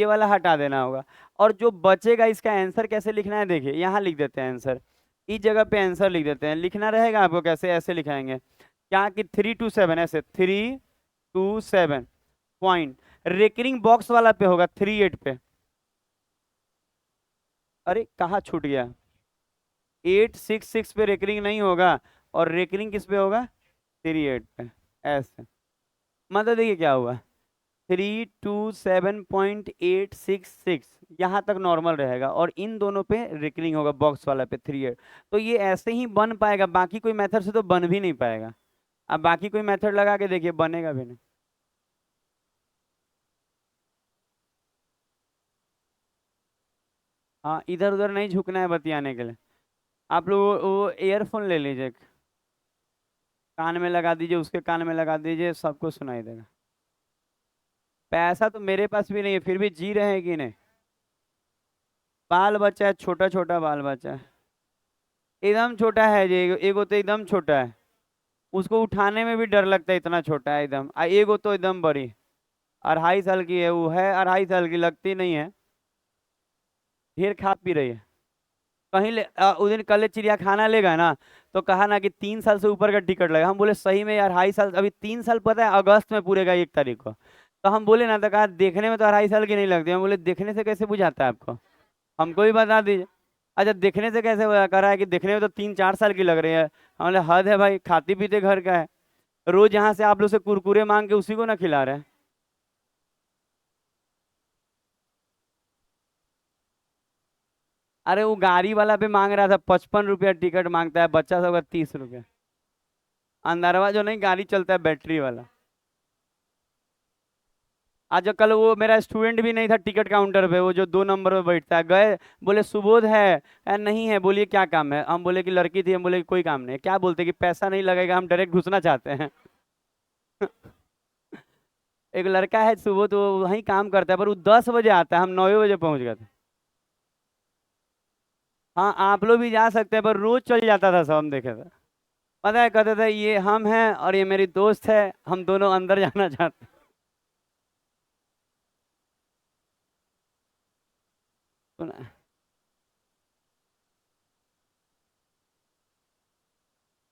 वाला हटा देना होगा। और जो बचेगा इसका आंसर कैसे लिखना है, देखिए यहाँ लिख देते हैं आंसर। इस जगह पे आंसर लिख देते हैं, लिखना रहेगा आपको कैसे, ऐसे लिखाएंगे क्या कि 327, ऐसे 327 पॉइंट, रेकरिंग बॉक्स वाला पे होगा 38 पे। अरे कहाँ छूट गया, 866 पे रेकरिंग नहीं होगा, और रेकरिंग किस पे होगा, 38 पे। ऐसे मतलब देखिए क्या हुआ, 327.866 यहाँ तक नॉर्मल रहेगा, और इन दोनों पे रिकरिंग होगा, बॉक्स वाला पे 38। तो ये ऐसे ही बन पाएगा, बाकी कोई मेथड से तो बन भी नहीं पाएगा। अब बाकी कोई मेथड लगा के देखिए, बनेगा भी नहीं। हाँ इधर उधर नहीं झुकना है बतियाने के लिए। आप लोग वो ईयरफोन ले लीजिए, कान में लगा दीजिए, उसके कान में लगा दीजिए, सबको सुनाई देगा। पैसा तो मेरे पास भी नहीं है, फिर भी जी रहे हैं कि नहीं। बाल बच्चा है, छोटा छोटा बाल बच्चा है, एकदम छोटा है जी, एगो तो एकदम छोटा है, उसको उठाने में भी डर लगता है, इतना छोटा है एकदम। एगो तो एकदम बड़ी, 2.5 साल की है, वो है 2.5 साल की, लगती नहीं है। ढेर खा पी रही है। कहीं ले उस दिन कल चिड़िया खाना लेगा ना, तो कहा ना कि 3 साल से ऊपर का टिकट लगा। हम बोले सही में यार, 2.5 साल, अभी 3 साल पता है अगस्त में पूरेगा 1 तारीख को। तो हम बोले ना, तो कहा देखने में तो 2.5 साल की नहीं लगती। हम बोले देखने से कैसे बुझाता है आपको, हमको ही बता दीजिए। अच्छा देखने से कैसे कह रहा है कि देखने में तो 3 4 साल की लग रही है। हम बोले हद है भाई, खाती पीते घर का है, रोज यहाँ से आप लोग से कुरकुरे मांग के उसी को ना खिला रहे हैं। अरे वो गाड़ी वाला पे मांग रहा था 55 रुपया टिकट मांगता है, बच्चा सब का 30 रुपया। अंदरवा जो नहीं गाड़ी चलता है बैटरी वाला। आज कल वो मेरा स्टूडेंट भी नहीं था टिकट काउंटर पे, वो जो 2 नंबर पे बैठता है, गए, बोले सुबोध है, नहीं है, बोलिए क्या काम है। हम बोले कि लड़की थी, हम बोले कि कोई काम नहीं है। क्या बोलते कि पैसा नहीं लगेगा, हम डायरेक्ट घुसना चाहते हैं। एक लड़का है सुबोध, वो वहीं काम करता है, पर वो 10 बजे आता है, हम 9 बजे पहुंच गए थे। हाँ आप लोग भी जा सकते हैं, पर रोज चल जाता था सब, हम देखे थे। पता है कहते थे ये हम हैं और ये मेरी दोस्त है, हम दोनों अंदर जाना चाहते हैं।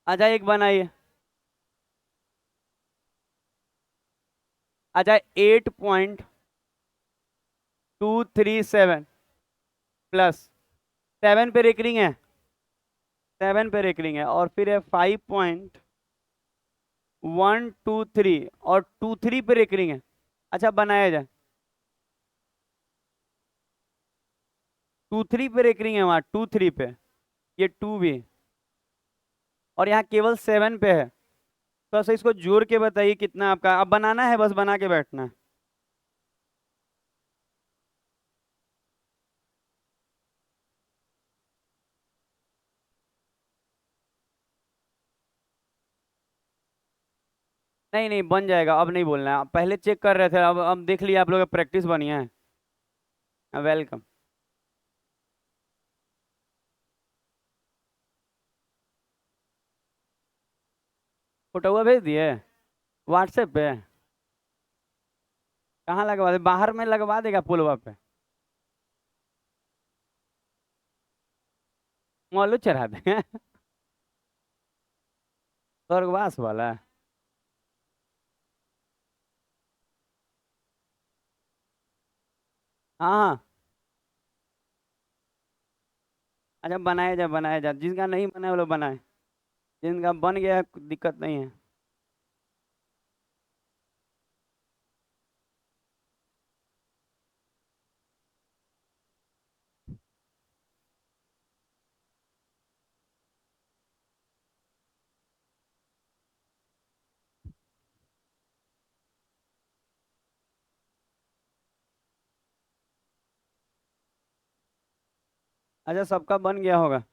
अच्छा एक बनाइए। अच्छा 8.237 प्लस 7 पे रेकरिंग है, 7 पे रेकरिंग है, और फिर है 5.123, और 23 पे रेकरिंग है। अच्छा बनाया जाए, 23 पे रेकरिंग है वहाँ, 23 पे, ये टू भी, और यहाँ केवल 7 पे है। तो ऐसे इसको जोड़ के बताइए कितना आपका, अब बनाना है, बस बना के बैठना है। नहीं नहीं बन जाएगा, अब नहीं बोलना है, पहले चेक कर रहे थे, अब देख लिया आप लोग प्रैक्टिस बढ़िया है। वेलकम। फोटोआ भेज दिए व्हाट्सएप पे। कहाँ लगवा दे, बाहर में लगवा देगा पुलवा पे, मॉलू चढ़ा देंगे। स्वर्गवास वाला। हाँ हाँ। अच्छा बनाया जा, जिसका नहीं बना है वो लोग बनाए, जिनका बन गया है दिक्कत नहीं है। अच्छा, सबका बन गया होगा।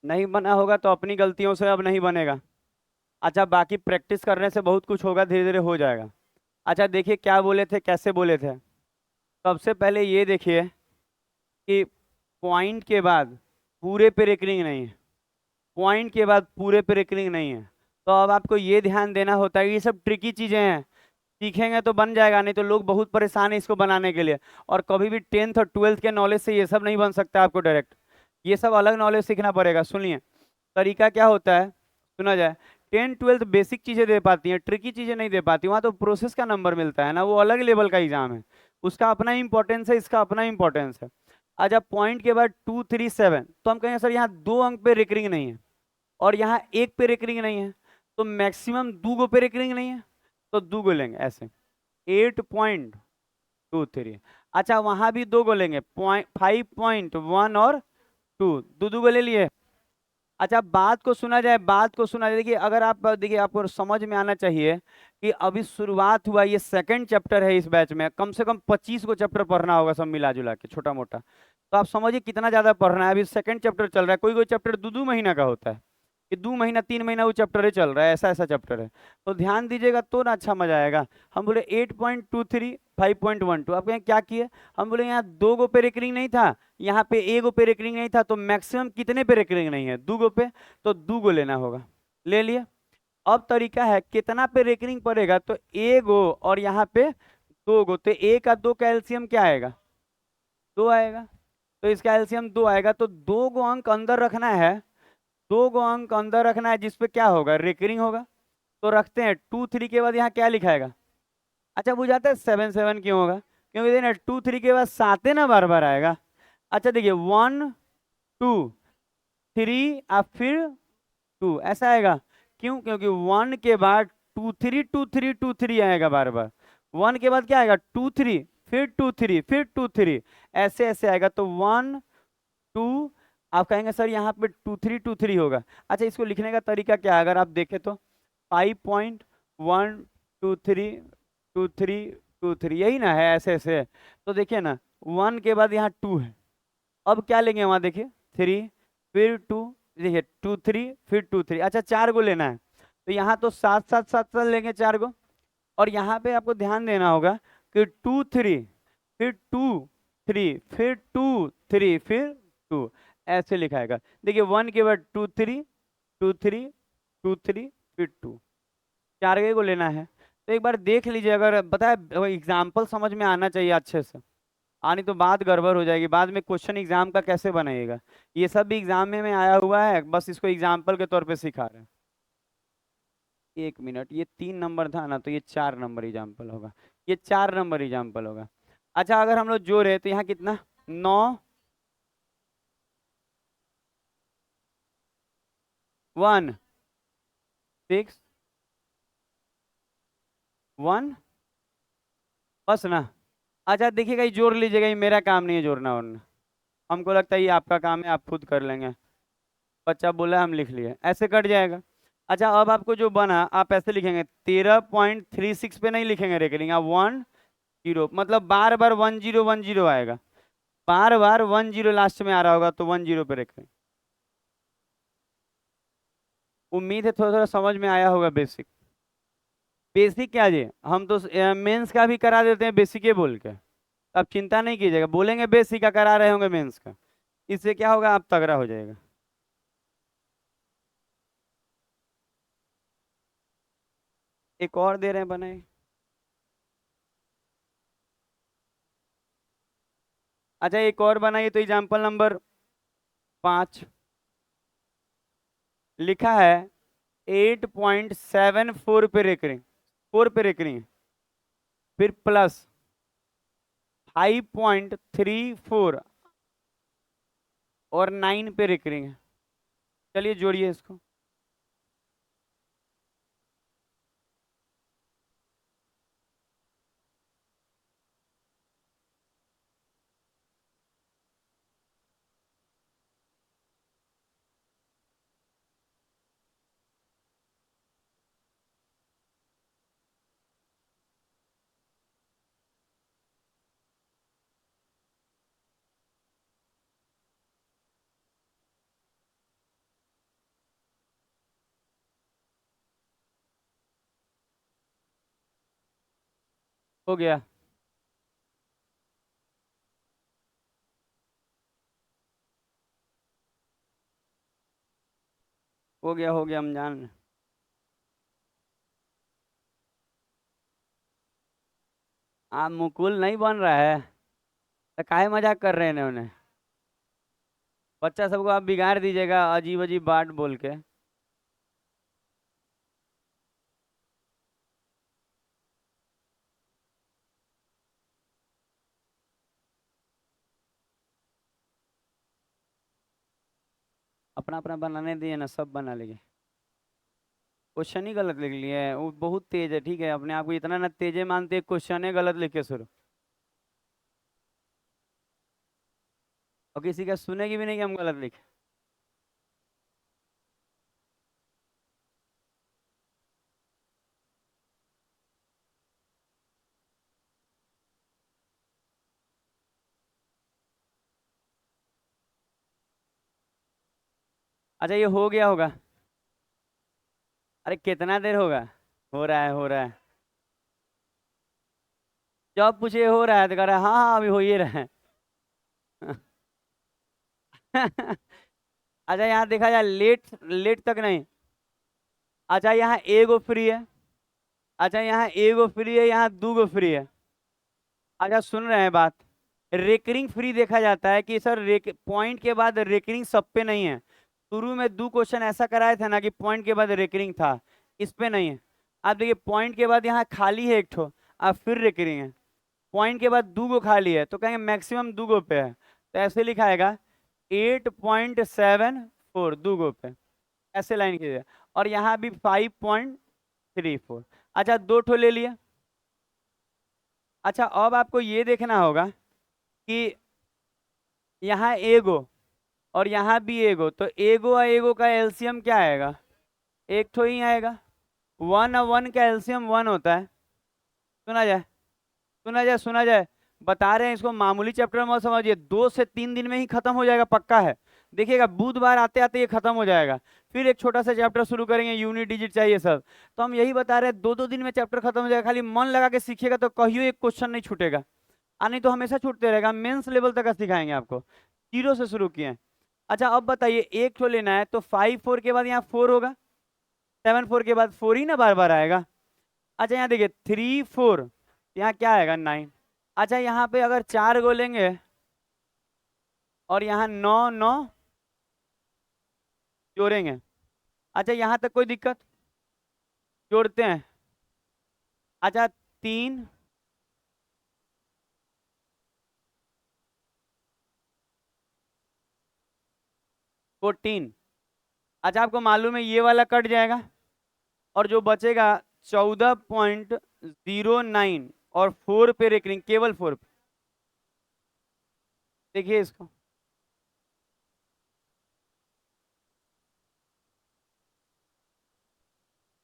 नहीं बना होगा तो अपनी गलतियों से अब नहीं बनेगा। अच्छा, बाकी प्रैक्टिस करने से बहुत कुछ होगा, धीरे धीरे हो जाएगा। अच्छा देखिए, क्या बोले थे, कैसे बोले थे। सबसे पहले ये देखिए कि पॉइंट के बाद पूरे पे रेकरिंग नहीं है। पॉइंट के बाद पूरे पे रेकरिंग नहीं है। तो अब आपको ये ध्यान देना होता है कि ये सब ट्रिकी चीजें हैं। सीखेंगे तो बन जाएगा, नहीं तो लोग बहुत परेशान है इसको बनाने के लिए। और कभी भी 10th और 12th के नॉलेज से ये सब नहीं बन सकता आपको डायरेक्ट। ये सब अलग नॉलेज सीखना पड़ेगा। सुनिए, तरीका क्या होता है, सुना जाए। 10 12 बेसिक चीजें दे पाती हैं, ट्रिकी चीजें नहीं दे पाती। वहां तो प्रोसेस का नंबर मिलता है ना, वो अलग लेवल का एग्जाम है। उसका अपना इंपॉर्टेंस है, इसका अपना इंपॉर्टेंस है। अच्छा, पॉइंट के बाद 2 3 7, तो हम कहेंगे सर यहाँ 2 अंक पे रिकरिंग नहीं है और यहाँ एक पे रिकरिंग नहीं है, तो मैक्सिमम 2 गो पे रिकरिंग नहीं है, तो 2 गो लेंगे ऐसे। 8.23। अच्छा, वहां भी 2 गो लेंगे, 5.1 और 2, दो दो गो ले लिए। अच्छा, बात को सुना जाए, बात को सुना जाए। देखिए, अगर आप देखिए, आपको समझ में आना चाहिए कि अभी शुरुआत हुआ, ये सेकंड चैप्टर है इस बैच में। कम से कम 25 गो चैप्टर पढ़ना होगा सब मिला जुला के, छोटा मोटा। तो आप समझिए कितना ज्यादा पढ़ना है। अभी सेकंड चैप्टर चल रहा है, कोई कोई चैप्टर 2 2 महीना का होता है, कि 2 महीना 3 महीना वो चैप्टर ही चल रहा है, ऐसा ऐसा चैप्टर है। तो ध्यान दीजिएगा तो ना अच्छा मजा आएगा। हम बोले 8.23, 5.12, आप कहें क्या किए। हम बोले यहाँ 2 गो पे रिकरिंग नहीं था, यहाँ पे 1 गो पे रिकरिंग नहीं था, तो मैक्सिमम कितने पे रिकरिंग नहीं है, 2 गो पे। तो 2 गो लेना होगा, ले लिए। अब तरीका है कितना पे रेकरिंग पड़ेगा, तो 1 गो और यहाँ पे 2 गो, तो 1 और 2 का एलसीएम क्या आएगा, 2 आएगा। तो इसका एलसीएम 2 आएगा, तो 2 गो अंक अंदर रखना है। 2 गो अंक अंदर रखना है जिसपे क्या होगा, रेकरिंग होगा। तो रखते हैं 2 3 के बाद यहाँ क्या लिखाएगा। अच्छा, बुझाते हैं 7 7 क्यों होगा, क्योंकि देखिए ना 2 3 के बाद 7 ना बार बार आएगा। अच्छा देखिए, 1 2 3 और फिर 2 ऐसा आएगा। क्यों, क्योंकि 1 के बाद 2 3 2 3 2 3 आएगा बार बार। 1 के बाद क्या आएगा, 2 3, फिर 2 3, फिर 2 3, ऐसे ऐसे आएगा। तो 1 2, आप कहेंगे सर यहाँ पे 2 3 2 3 होगा। अच्छा, इसको लिखने का तरीका क्या है, अगर आप देखें तो 5.1 2 3 2 3 2 3, यही ना है, ऐसे ऐसे है। तो देखिए ना, 1 के बाद यहाँ 2 है। अब क्या लेंगे वहां, देखिए 3, फिर 2, देखिए 2 3, फिर 2 3। अच्छा, 4 गो लेना है, तो यहाँ तो सात सात सात सात लेंगे 4 गो। और यहाँ पे आपको ध्यान देना होगा कि 2 3, फिर 2 3, फिर 2 3, फिर 2, ऐसे लिखाएगा। देखिए, 1 के बाद 2 3 2 3 फिर 2, 4 को लेना है। तो एक बार देख लीजिए, अगर पता है एग्जाम्पल समझ में आना चाहिए अच्छे से। आनी तो बात गड़बड़ हो जाएगी, बाद में क्वेश्चन एग्जाम का कैसे बनाएगा। ये सब भी एग्जाम में आया हुआ है, बस इसको एग्जाम्पल के तौर पे सिखा रहे हैं। 1 मिनट, ये 3 नंबर था ना, तो ये 4 नंबर एग्जाम्पल होगा। ये 4 नंबर एग्जाम्पल होगा। अच्छा, अगर हम लोग जोड़े तो यहाँ कितना, 9, 1 6 1, बस ना। अच्छा देखिएगा, ये जोड़ लीजिएगा, ये मेरा काम नहीं है जोड़ना वरना। हमको लगता है ये आपका काम है, आप खुद कर लेंगे। बच्चा बोला, हम लिख लिए, ऐसे कट जाएगा। अच्छा, अब आपको जो बना आप ऐसे लिखेंगे, 13.36 पे नहीं लिखेंगे रेकरिंग, आप 10, मतलब बार बार 1010 आएगा। बार बार 10 लास्ट में आ रहा होगा, तो 10 पे रेकरिंग। उम्मीद है थोड़ा थोड़ा समझ में आया होगा बेसिक। बेसिक क्या जी, हम तो मेंस का भी करा देते हैं बेसिक ही बोल के। आप चिंता नहीं कीजिएगा, बोलेंगे बेसिक का करा रहे होंगे मेंस का, इससे क्या होगा, आप तगड़ा हो जाएगा। एक और दे रहे हैं बनाए। अच्छा, एक और बनाइए, तो एग्जाम्पल नंबर 5 लिखा है, 8.74 पे रेकरिंग, 4 पे रेकरिंग, फिर प्लस 5.34 और 9 पे रेकरिंग है। चलिए जोड़िए इसको। हो गया। हो गया, हो गया, हम जान रहे हैं। मुकुल नहीं बन रहा है। तो काहे मजाक कर रहे हैं उन्हें। बच्चा सबको आप बिगाड़ दीजिएगा अजीब अजीब बात बोल के। अपना अपना बनाने दिए ना, सब बना लेंगे। क्वेश्चन ही गलत लिख लिए हैं, वो बहुत तेज है, ठीक है, अपने आप को इतना ना तेजे मानते, क्वेश्चन ही गलत लिखे शुरू। और किसी का सुनेगी भी नहीं कि हम गलत लिखे। अच्छा, ये हो गया होगा। अरे कितना देर होगा। हो रहा है, हो रहा है। जब पूछे हो रहा है तो कह रहा है हाँ हाँ अभी हो ही रहा है। अच्छा, यहाँ देखा जाए लेट, लेट तक नहीं। अच्छा, यहाँ एगो फ्री है। अच्छा, यहाँ एगो फ्री है, यहाँ दूगो फ्री है। अच्छा, सुन रहे हैं बात। रेकरिंग फ्री देखा जाता है कि सर पॉइंट के बाद रेकरिंग सब पे नहीं है। शुरू में दो क्वेश्चन ऐसा कराया था ना कि पॉइंट के बाद रेकरिंग था। इस पे नहीं है। आप देखिए पॉइंट के बाद यहाँ खाली है एक ठो, अब फिर रेकरिंग है। पॉइंट के बाद दो गो खाली है तो कहेंगे मैक्सिमम दो गो पे है, तो ऐसे लिखाएगा 8.74 दो गो पे। ऐसे लाइन कीजिए। और यहाँ भी 5.34। अच्छा, दो ठो ले लिया। अच्छा, अब आपको ये देखना होगा कि यहाँ एगो और यहाँ भी एगो, तो एगो और एगो का एलसीएम क्या आएगा? एक ठो ही आएगा। वन और वन का एलसीएम वन होता है। सुना जाए, सुना जाए, सुना जाए। बता रहे हैं इसको मामूली चैप्टर मत समझिए, 2 से 3 दिन में ही खत्म हो जाएगा, पक्का है। देखिएगा बुधवार आते आते ये खत्म हो जाएगा। फिर एक छोटा सा चैप्टर शुरू करेंगे, यूनिट डिजिट चाहिए सब। तो हम यही बता रहे हैं, 2 2 दिन में चैप्टर खत्म हो जाएगा, खाली मन लगा के सीखिएगा तो कहियो एक क्वेश्चन नहीं छूटेगा। आ नहीं तो हमेशा छूटते रहेगा, मेंस लेवल तक का सिखाएंगे आपको। जीरो से शुरू किए हैं। अच्छा, अब बताइए एक ठो लेना है तो 5 4 के बाद यहाँ 4 होगा। 7 4 के बाद 4 ही ना बार बार आएगा। अच्छा, यहाँ देखिए 3 4, यहाँ क्या आएगा? 9। अच्छा, यहाँ पे अगर 4 गो लेंगे और यहाँ 9 9 जोड़ेंगे। अच्छा, यहाँ तक कोई दिक्कत? जोड़ते हैं। अच्छा, 3 14। अच्छा, आपको मालूम है ये वाला कट जाएगा और जो बचेगा 14.09, और 4 पे रेकरिंग, केवल 4 पे। देखिए इसको।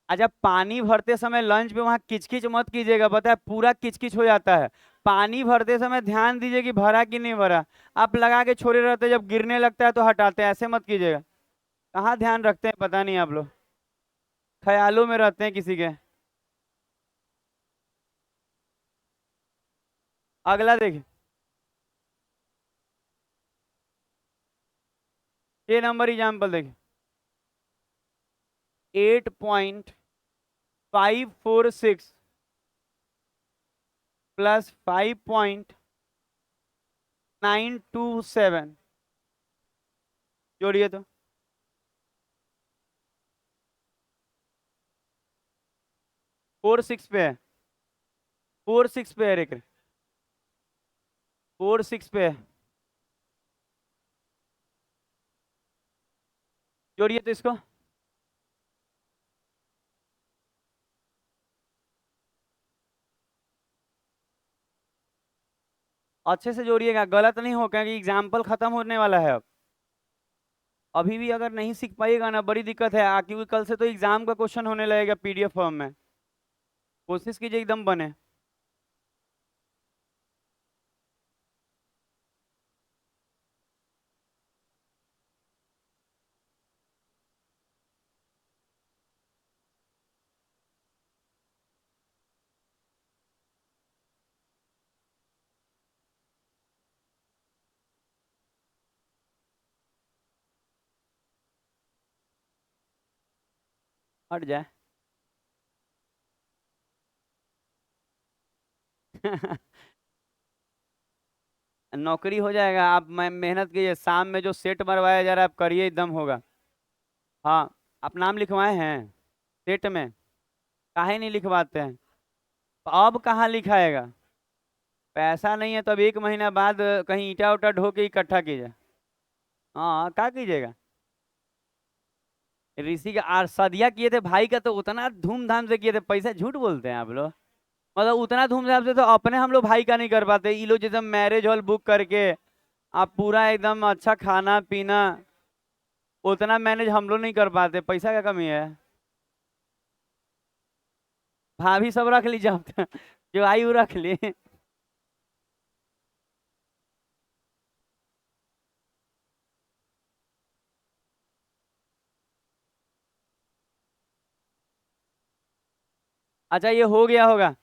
अच्छा, पानी भरते समय लंच पे वहां किचकिच मत कीजिएगा, पता है पूरा किचकिच हो जाता है। पानी भरते समय ध्यान दीजिए कि भरा कि नहीं भरा। आप लगा के छोड़े रहते हैं, जब गिरने लगता है तो हटाते हैं, ऐसे मत कीजिएगा। कहाँ ध्यान रखते हैं पता नहीं आप लोग, ख्यालों में रहते हैं किसी के। अगला देखिए। 6 नंबर एग्जाम्पल देखिए। 8.546 प्लस 5.927, जोड़िए तो। 4 6 पे है। 4 6 पे है, 4 6 पे है। जोड़िए तो इसको। अच्छे से जोड़िएगा, गलत नहीं हो, क्योंकि एग्जाम्पल खत्म होने वाला है अब। अभी भी अगर नहीं सीख पाइएगा ना, बड़ी दिक्कत है, क्योंकि कल से तो एग्जाम का क्वेश्चन होने लगेगा पीडीएफ फॉर्म में। कोशिश कीजिए एकदम बने। हट जाए। नौकरी हो जाएगा, आप मेहनत कीजिए, शाम में जो सेट मरवाया जा रहा है आप करिए, एकदम होगा। हाँ। आप नाम लिखवाए हैं सेट में? काहे नहीं लिखवाते हैं? अब कहाँ लिखाएगा? पैसा नहीं है तो अब 1 महीना बाद कहीं ईटा उटा ढो के इकट्ठा कीजिए। हाँ, क्या कीजिएगा? ऋषि का शादिया किए थे भाई का, तो उतना धूमधाम से किए थे, पैसा झूठ बोलते हैं आप लोग। मतलब उतना धूमधाम से तो अपने हम लोग भाई का नहीं कर पाते, ये लोग जैसे मैरिज हॉल बुक करके आप पूरा एकदम अच्छा खाना पीना, उतना मैनेज हम लोग नहीं कर पाते, पैसा का कमी है। भाभी सब रख लीजिए आप तो, जो आई वो रख ली। अच्छा, ये हो गया होगा।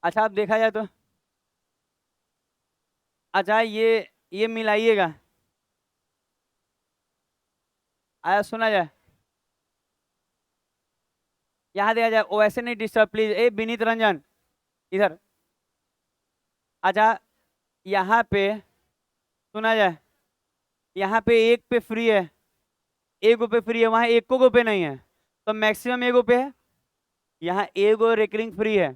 अच्छा, आप देखा जाए तो, अच्छा ये मिलाइएगा। आया, सुना जाए। यहाँ देखा जाए, ओ ऐसे नहीं डिस्टर्ब प्लीज, ए विनीत रंजन, इधर। अच्छा, यहाँ पे सुना जाए, यहाँ पे एक पे फ्री है, एक गो पे फ्री है, वहाँ एक को पे नहीं है, तो मैक्सिमम एगो पे है। यहाँ एगो रेकरिंग फ्री है,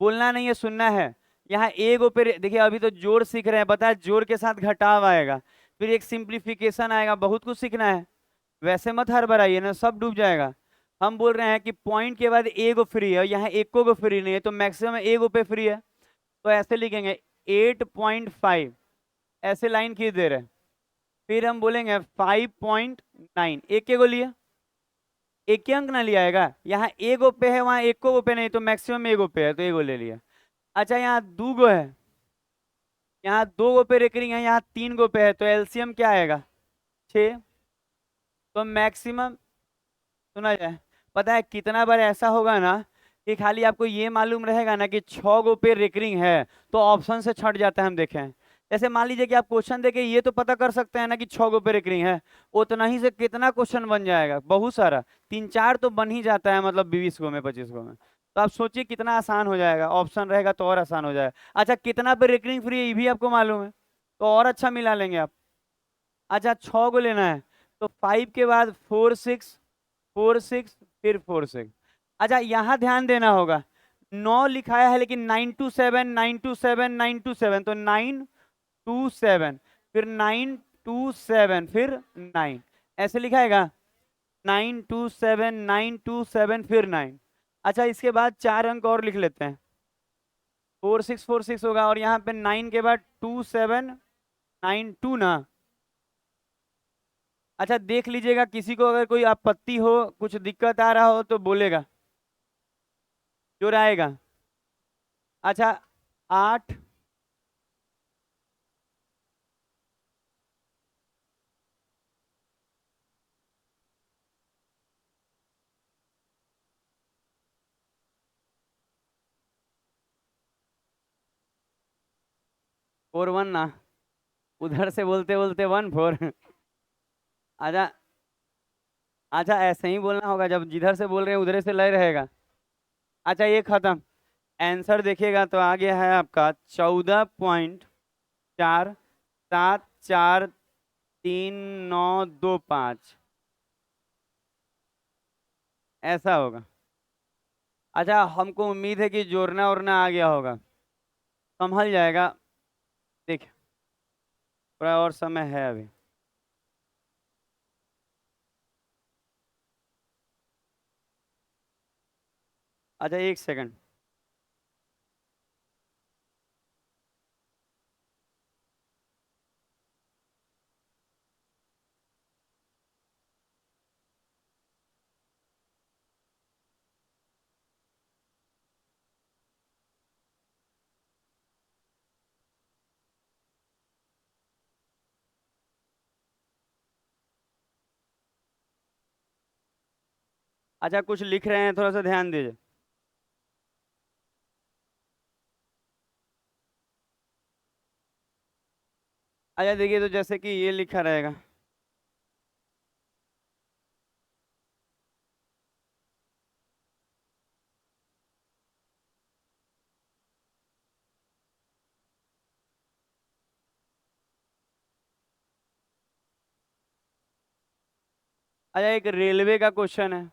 बोलना नहीं है, सुनना है। यहाँ एगो पे देखिए, अभी तो जोड़ सीख रहे हैं, बताया जोड़ के साथ घटाव आएगा, फिर एक सिंप्लीफिकेशन आएगा, बहुत कुछ सीखना है। वैसे मत हड़बड़ाइए ना, सब डूब जाएगा। हम बोल रहे हैं कि पॉइंट के बाद एगो फ्री है, यहाँ एको को फ्री नहीं है, तो मैक्सिमम एगो पे फ्री है, तो ऐसे लिखेंगे 8.5, ऐसे लाइन खींच दे रहे हैं। फिर हम बोलेंगे 5.9, एक के को लिया, एक के अंक ना लिया आएगा, यहाँ एगो पे है, वहां एक को पे नहीं, तो मैक्सिमम एगो पे है, तो एगो ले लिया। अच्छा, यहाँ दो गो है, यहाँ दो गो पे रेकरिंग है, यहाँ तीन गो पे है, तो एलसीएम क्या आएगा? 6। तो मैक्सिमम, सुना जाए, पता है कितना बार ऐसा होगा ना कि खाली आपको ये मालूम रहेगा ना कि 6 गो पे रेकरिंग है, तो ऑप्शन से छट जाता है, हम देखें हैं। जैसे मान लीजिए कि आप क्वेश्चन देके ये तो पता कर सकते हैं ना कि 6 गो पे रेकरिंग है, उतना ही से कितना क्वेश्चन बन जाएगा, बहुत सारा, 3 4 तो बन ही जाता है, मतलब 20 गो में 25 गो में। तो आप सोचिए कितना आसान हो जाएगा, ऑप्शन रहेगा तो और आसान हो जाएगा। अच्छा, कितना पे रेकरिंग फ्री है ये भी आपको मालूम है, तो और अच्छा मिला लेंगे आप। अच्छा, 6 गो लेना है, तो 5 के बाद 4 6, 4 6, फिर 4 6। अच्छा, यहाँ ध्यान देना होगा, 9 लिखाया है लेकिन 9 2 7, 9 2 7, 9 2 7, तो 9 2 7, फिर 9 2 7, फिर 9, ऐसे लिखाएगा, 9 2 7, 9 2 7, फिर 9। अच्छा, इसके बाद 4 अंक और लिख लेते हैं, 4 6 4 6 होगा, और यहाँ पे 9 के बाद 2 7 9 2 ना। अच्छा, देख लीजिएगा, किसी को अगर कोई आपत्ति हो, कुछ दिक्कत आ रहा हो तो बोलेगा, जो आएगा। अच्छा, 8, और 1 ना, उधर से बोलते बोलते 1 4। अच्छा। अच्छा, ऐसे ही बोलना होगा, जब जिधर से बोल रहे हैं उधर से लय रहेगा। अच्छा, ये खत्म। आंसर देखिएगा तो आ गया है आपका 14.74392 5, ऐसा होगा। अच्छा, हमको उम्मीद है कि जोड़ना उड़ना आ गया होगा, संभल जाएगा। देखिए, थोड़ा और समय है अभी। अच्छा, 1 सेकंड। अच्छा, कुछ लिख रहे हैं, थोड़ा सा ध्यान दीजिए। अच्छा, देखिए, तो जैसे कि ये लिखा रहेगा, अच्छा एक रेलवे का क्वेश्चन है,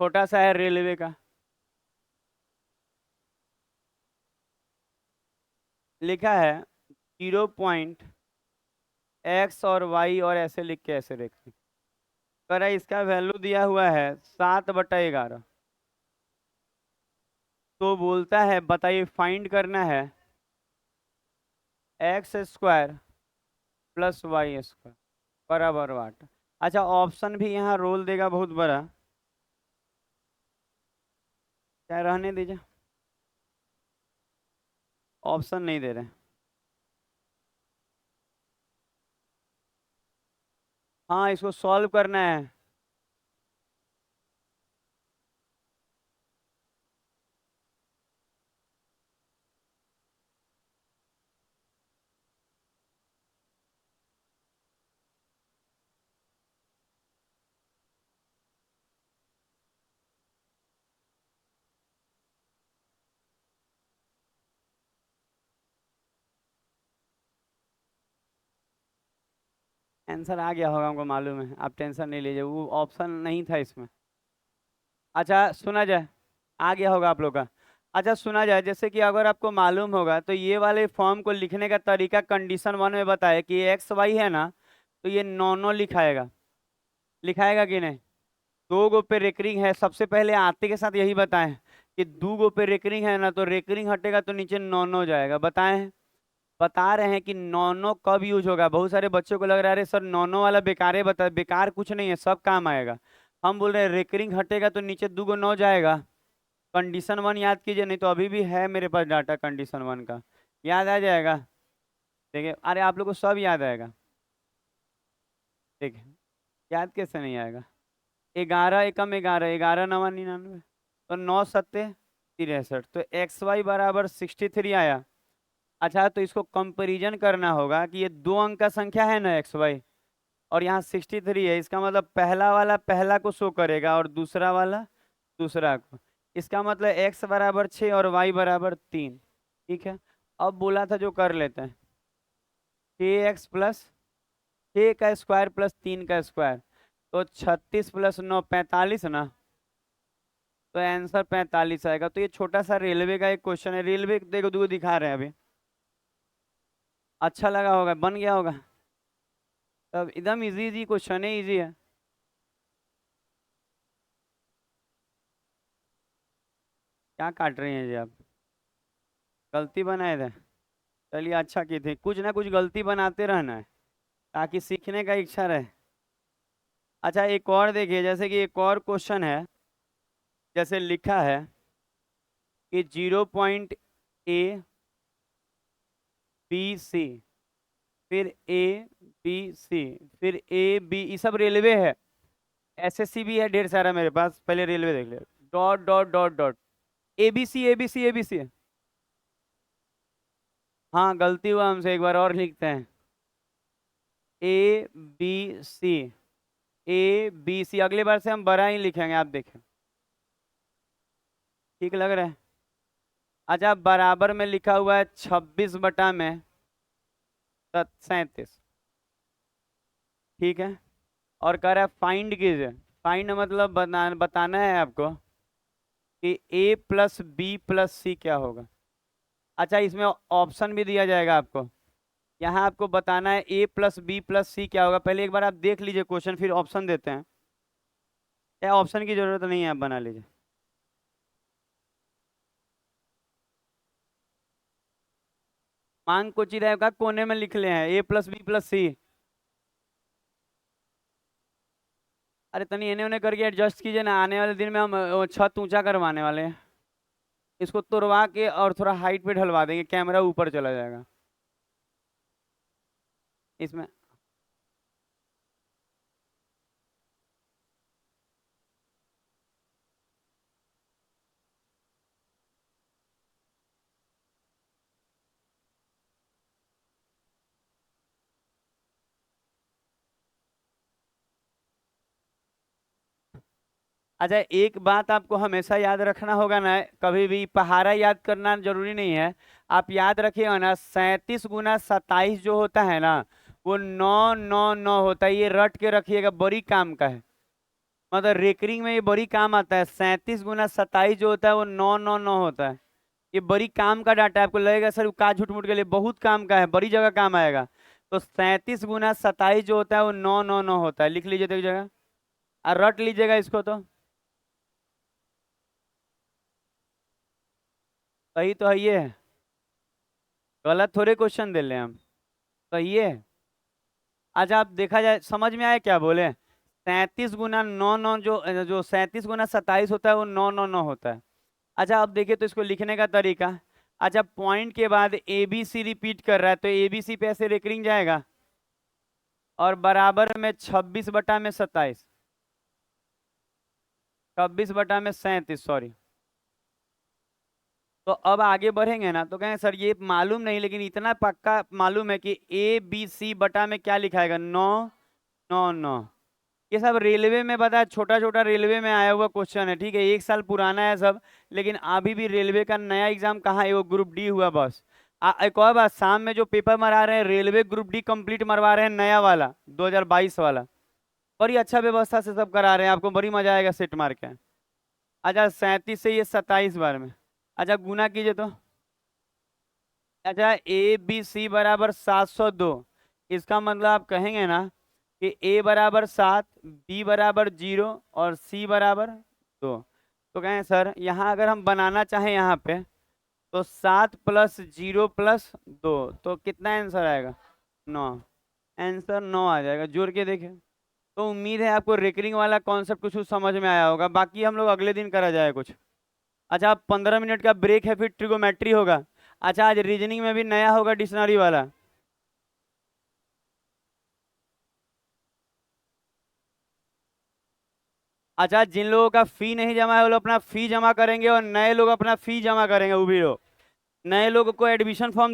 छोटा सा है रेलवे का। लिखा है 0.x और y और ऐसे लिख के ऐसे रखें। करा इसका वैल्यू दिया हुआ है 7/11। तो बोलता है बताइए फाइंड करना है x² प्लस y² बराबर वाट। अच्छा ऑप्शन भी यहाँ रोल देगा बहुत बड़ा, क्या रहने दीजिए, ऑप्शन नहीं दे रहे। हाँ इसको सॉल्व करना है। आंसर आ गया होगा, हमको मालूम है, आप टेंशन नहीं लीजिए, वो ऑप्शन नहीं था इसमें। अच्छा सुना जाए, आ गया होगा आप लोग का। अच्छा सुना जाए, जैसे कि अगर आपको मालूम होगा तो ये वाले फॉर्म को लिखने का तरीका कंडीशन 1 में बताया कि एक्स वाई है ना, तो ये नौ नौ लिखाएगा, लिखाएगा कि नहीं। दो गो पे रेकरिंग है, सबसे पहले आते के साथ यही बताएं कि दो गो पे रेकरिंग है ना, तो रेकरिंग हटेगा तो नीचे नौ नौ जाएगा। बताएं, बता रहे हैं कि नौ नौ कब यूज होगा। बहुत सारे बच्चों को लग रहा है सर नौ नौ वाला बेकार है, बता बेकार कुछ नहीं है, सब काम आएगा। हम बोल रहे हैं रेकरिंग हटेगा तो नीचे दो गो नौ जाएगा। कंडीशन 1 याद कीजिए, नहीं तो अभी भी है मेरे पास डाटा कंडीशन 1 का, याद आ जाएगा। देखिए अरे आप लोग को सब याद आएगा। देखिए याद कैसे नहीं आएगा। 11 एकम 11, 11×9 = 99, तो 9×7 = 63, तो एक्स वाई बराबर 63 आया। अच्छा तो इसको कंपैरिजन करना होगा कि ये दो अंक का संख्या है ना एक्स वाई, और यहाँ 63 है, इसका मतलब पहला वाला पहला को शो करेगा और दूसरा वाला दूसरा को। इसका मतलब x बराबर 6 और y बराबर 3। ठीक है, अब बोला था जो कर लेते हैं, 6x प्लस 6 का स्क्वायर प्लस 3 का स्क्वायर, तो 36 + 9 = 45 ना, तो आंसर 45 आएगा। तो ये छोटा सा रेलवे का एक क्वेश्चन है, रेलवे देखो दो दिखा रहे हैं अभी। अच्छा लगा होगा, बन गया होगा। तब एकदम इजी इजी क्वेश्चन है, इजी है। क्या काट रही हैं जी आप, गलती बनाए थे। चलिए अच्छा की थी, कुछ ना कुछ गलती बनाते रहना है ताकि सीखने का इच्छा रहे। अच्छा एक और देखिए, जैसे कि एक और क्वेश्चन है, जैसे लिखा है कि 0.A B C, फिर ABC, फिर AB, ये सब रेलवे है, SSC भी है ढेर सारा मेरे पास, पहले रेलवे देख ले। Dot dot dot dot ABC ABC ABC है। हाँ गलती हुआ हमसे, एक बार और लिखते हैं, ABC ABC, अगली बार से हम बड़ा ही लिखेंगे, आप देखें ठीक लग रहा है। अच्छा बराबर में लिखा हुआ है 26/37। ठीक है, और कह रहा है फाइंड कीजिए। फाइंड मतलब बताना है आपको कि A+B+C क्या होगा। अच्छा इसमें ऑप्शन भी दिया जाएगा आपको, यहाँ आपको बताना है A+B+C क्या होगा। पहले एक बार आप देख लीजिए क्वेश्चन, फिर ऑप्शन देते हैं। क्या ऑप्शन की जरूरत नहीं है, आप बना लीजिए। मांग को चिराय का कोने में लिख ले हैं A+B+C। अरे तनी एने ओने करके एडजस्ट कीजिए ना, आने वाले दिन में हम छत ऊंचा करवाने वाले हैं, इसको तोड़वा के और थोड़ा हाइट पे ढलवा देंगे, कैमरा ऊपर चला जाएगा इसमें। अच्छा एक बात आपको हमेशा याद रखना होगा ना, कभी भी पहाड़ा याद करना जरूरी नहीं है। आप याद रखिएगा ना, 37 × 27 जो होता है ना, वो 999 होता है। ये रट के रखिएगा, बड़ी काम का है। मतलब रेकरिंग में ये बड़ी काम आता है। 37 × 27 जो होता है वो 999 होता है। ये बड़ी काम का डाटा है। आपको लगेगा सर का झूठ मूठ के लिए, बहुत काम का है, बड़ी जगह काम आएगा। तो 37 × 27 जो होता है वो 999 होता है। लिख लीजिए तो एक जगह, और रट लीजिएगा इसको। तो सही तो है ये है, गलत थोड़े क्वेश्चन दे रहे हैं हम। तो ये है। अच्छा आप देखा जाए, समझ में आया क्या बोले? 37 × 9 9 जो जो 37 × 27 होता है वो 999 होता है। अच्छा अब देखिए तो इसको लिखने का तरीका। अच्छा पॉइंट के बाद ए बी सी रिपीट कर रहा है, तो ए बी सी पे ऐसे रेकरिंग जाएगा, और बराबर में 26/27, 26/37, सॉरी। तो अब आगे बढ़ेंगे ना, तो कहें सर ये मालूम नहीं, लेकिन इतना पक्का मालूम है कि ए बी सी बटा में क्या लिखाएगा, 999। ये सब रेलवे में पता है, छोटा छोटा रेलवे में आया हुआ क्वेश्चन है, ठीक है, 1 साल पुराना है सब। लेकिन अभी भी रेलवे का नया एग्जाम कहाँ है, वो ग्रुप डी हुआ बस। एक और बात, शाम में जो पेपर मरा रहे हैं रेलवे ग्रुप डी कंप्लीट मरवा रहे हैं, नया वाला 2022 वाला। बड़ी अच्छा व्यवस्था से सब करा रहे हैं, आपको बड़ी मजा आएगा सेट मार के। अच्छा 37 से ये 27 बार में, अच्छा गुना कीजिए तो। अच्छा ए बी सी बराबर 702। इसका मतलब आप कहेंगे ना कि ए बराबर 7, बी बराबर 0 और सी बराबर 2। तो कहें सर यहाँ अगर हम बनाना चाहें यहाँ पे, तो 7 + 0 + 2, तो कितना आंसर आएगा, 9। आंसर 9 आ जाएगा, जोड़ के देखें। तो उम्मीद है आपको रेकरिंग वाला कॉन्सेप्ट कुछ समझ में आया होगा, बाकी हम लोग अगले दिन करा जाए कुछ। अच्छा 15 मिनट का ब्रेक है, फिर ट्रिगोमेट्री होगा। अच्छा आज रीजनिंग में भी नया होगा डिक्शनरी वाला। अच्छा जिन लोगों का फी नहीं जमा है वो लोग अपना फी जमा करेंगे, और नए लोग अपना फी जमा करेंगे, वो भी लोग। नए लोगों को एडमिशन फॉर्म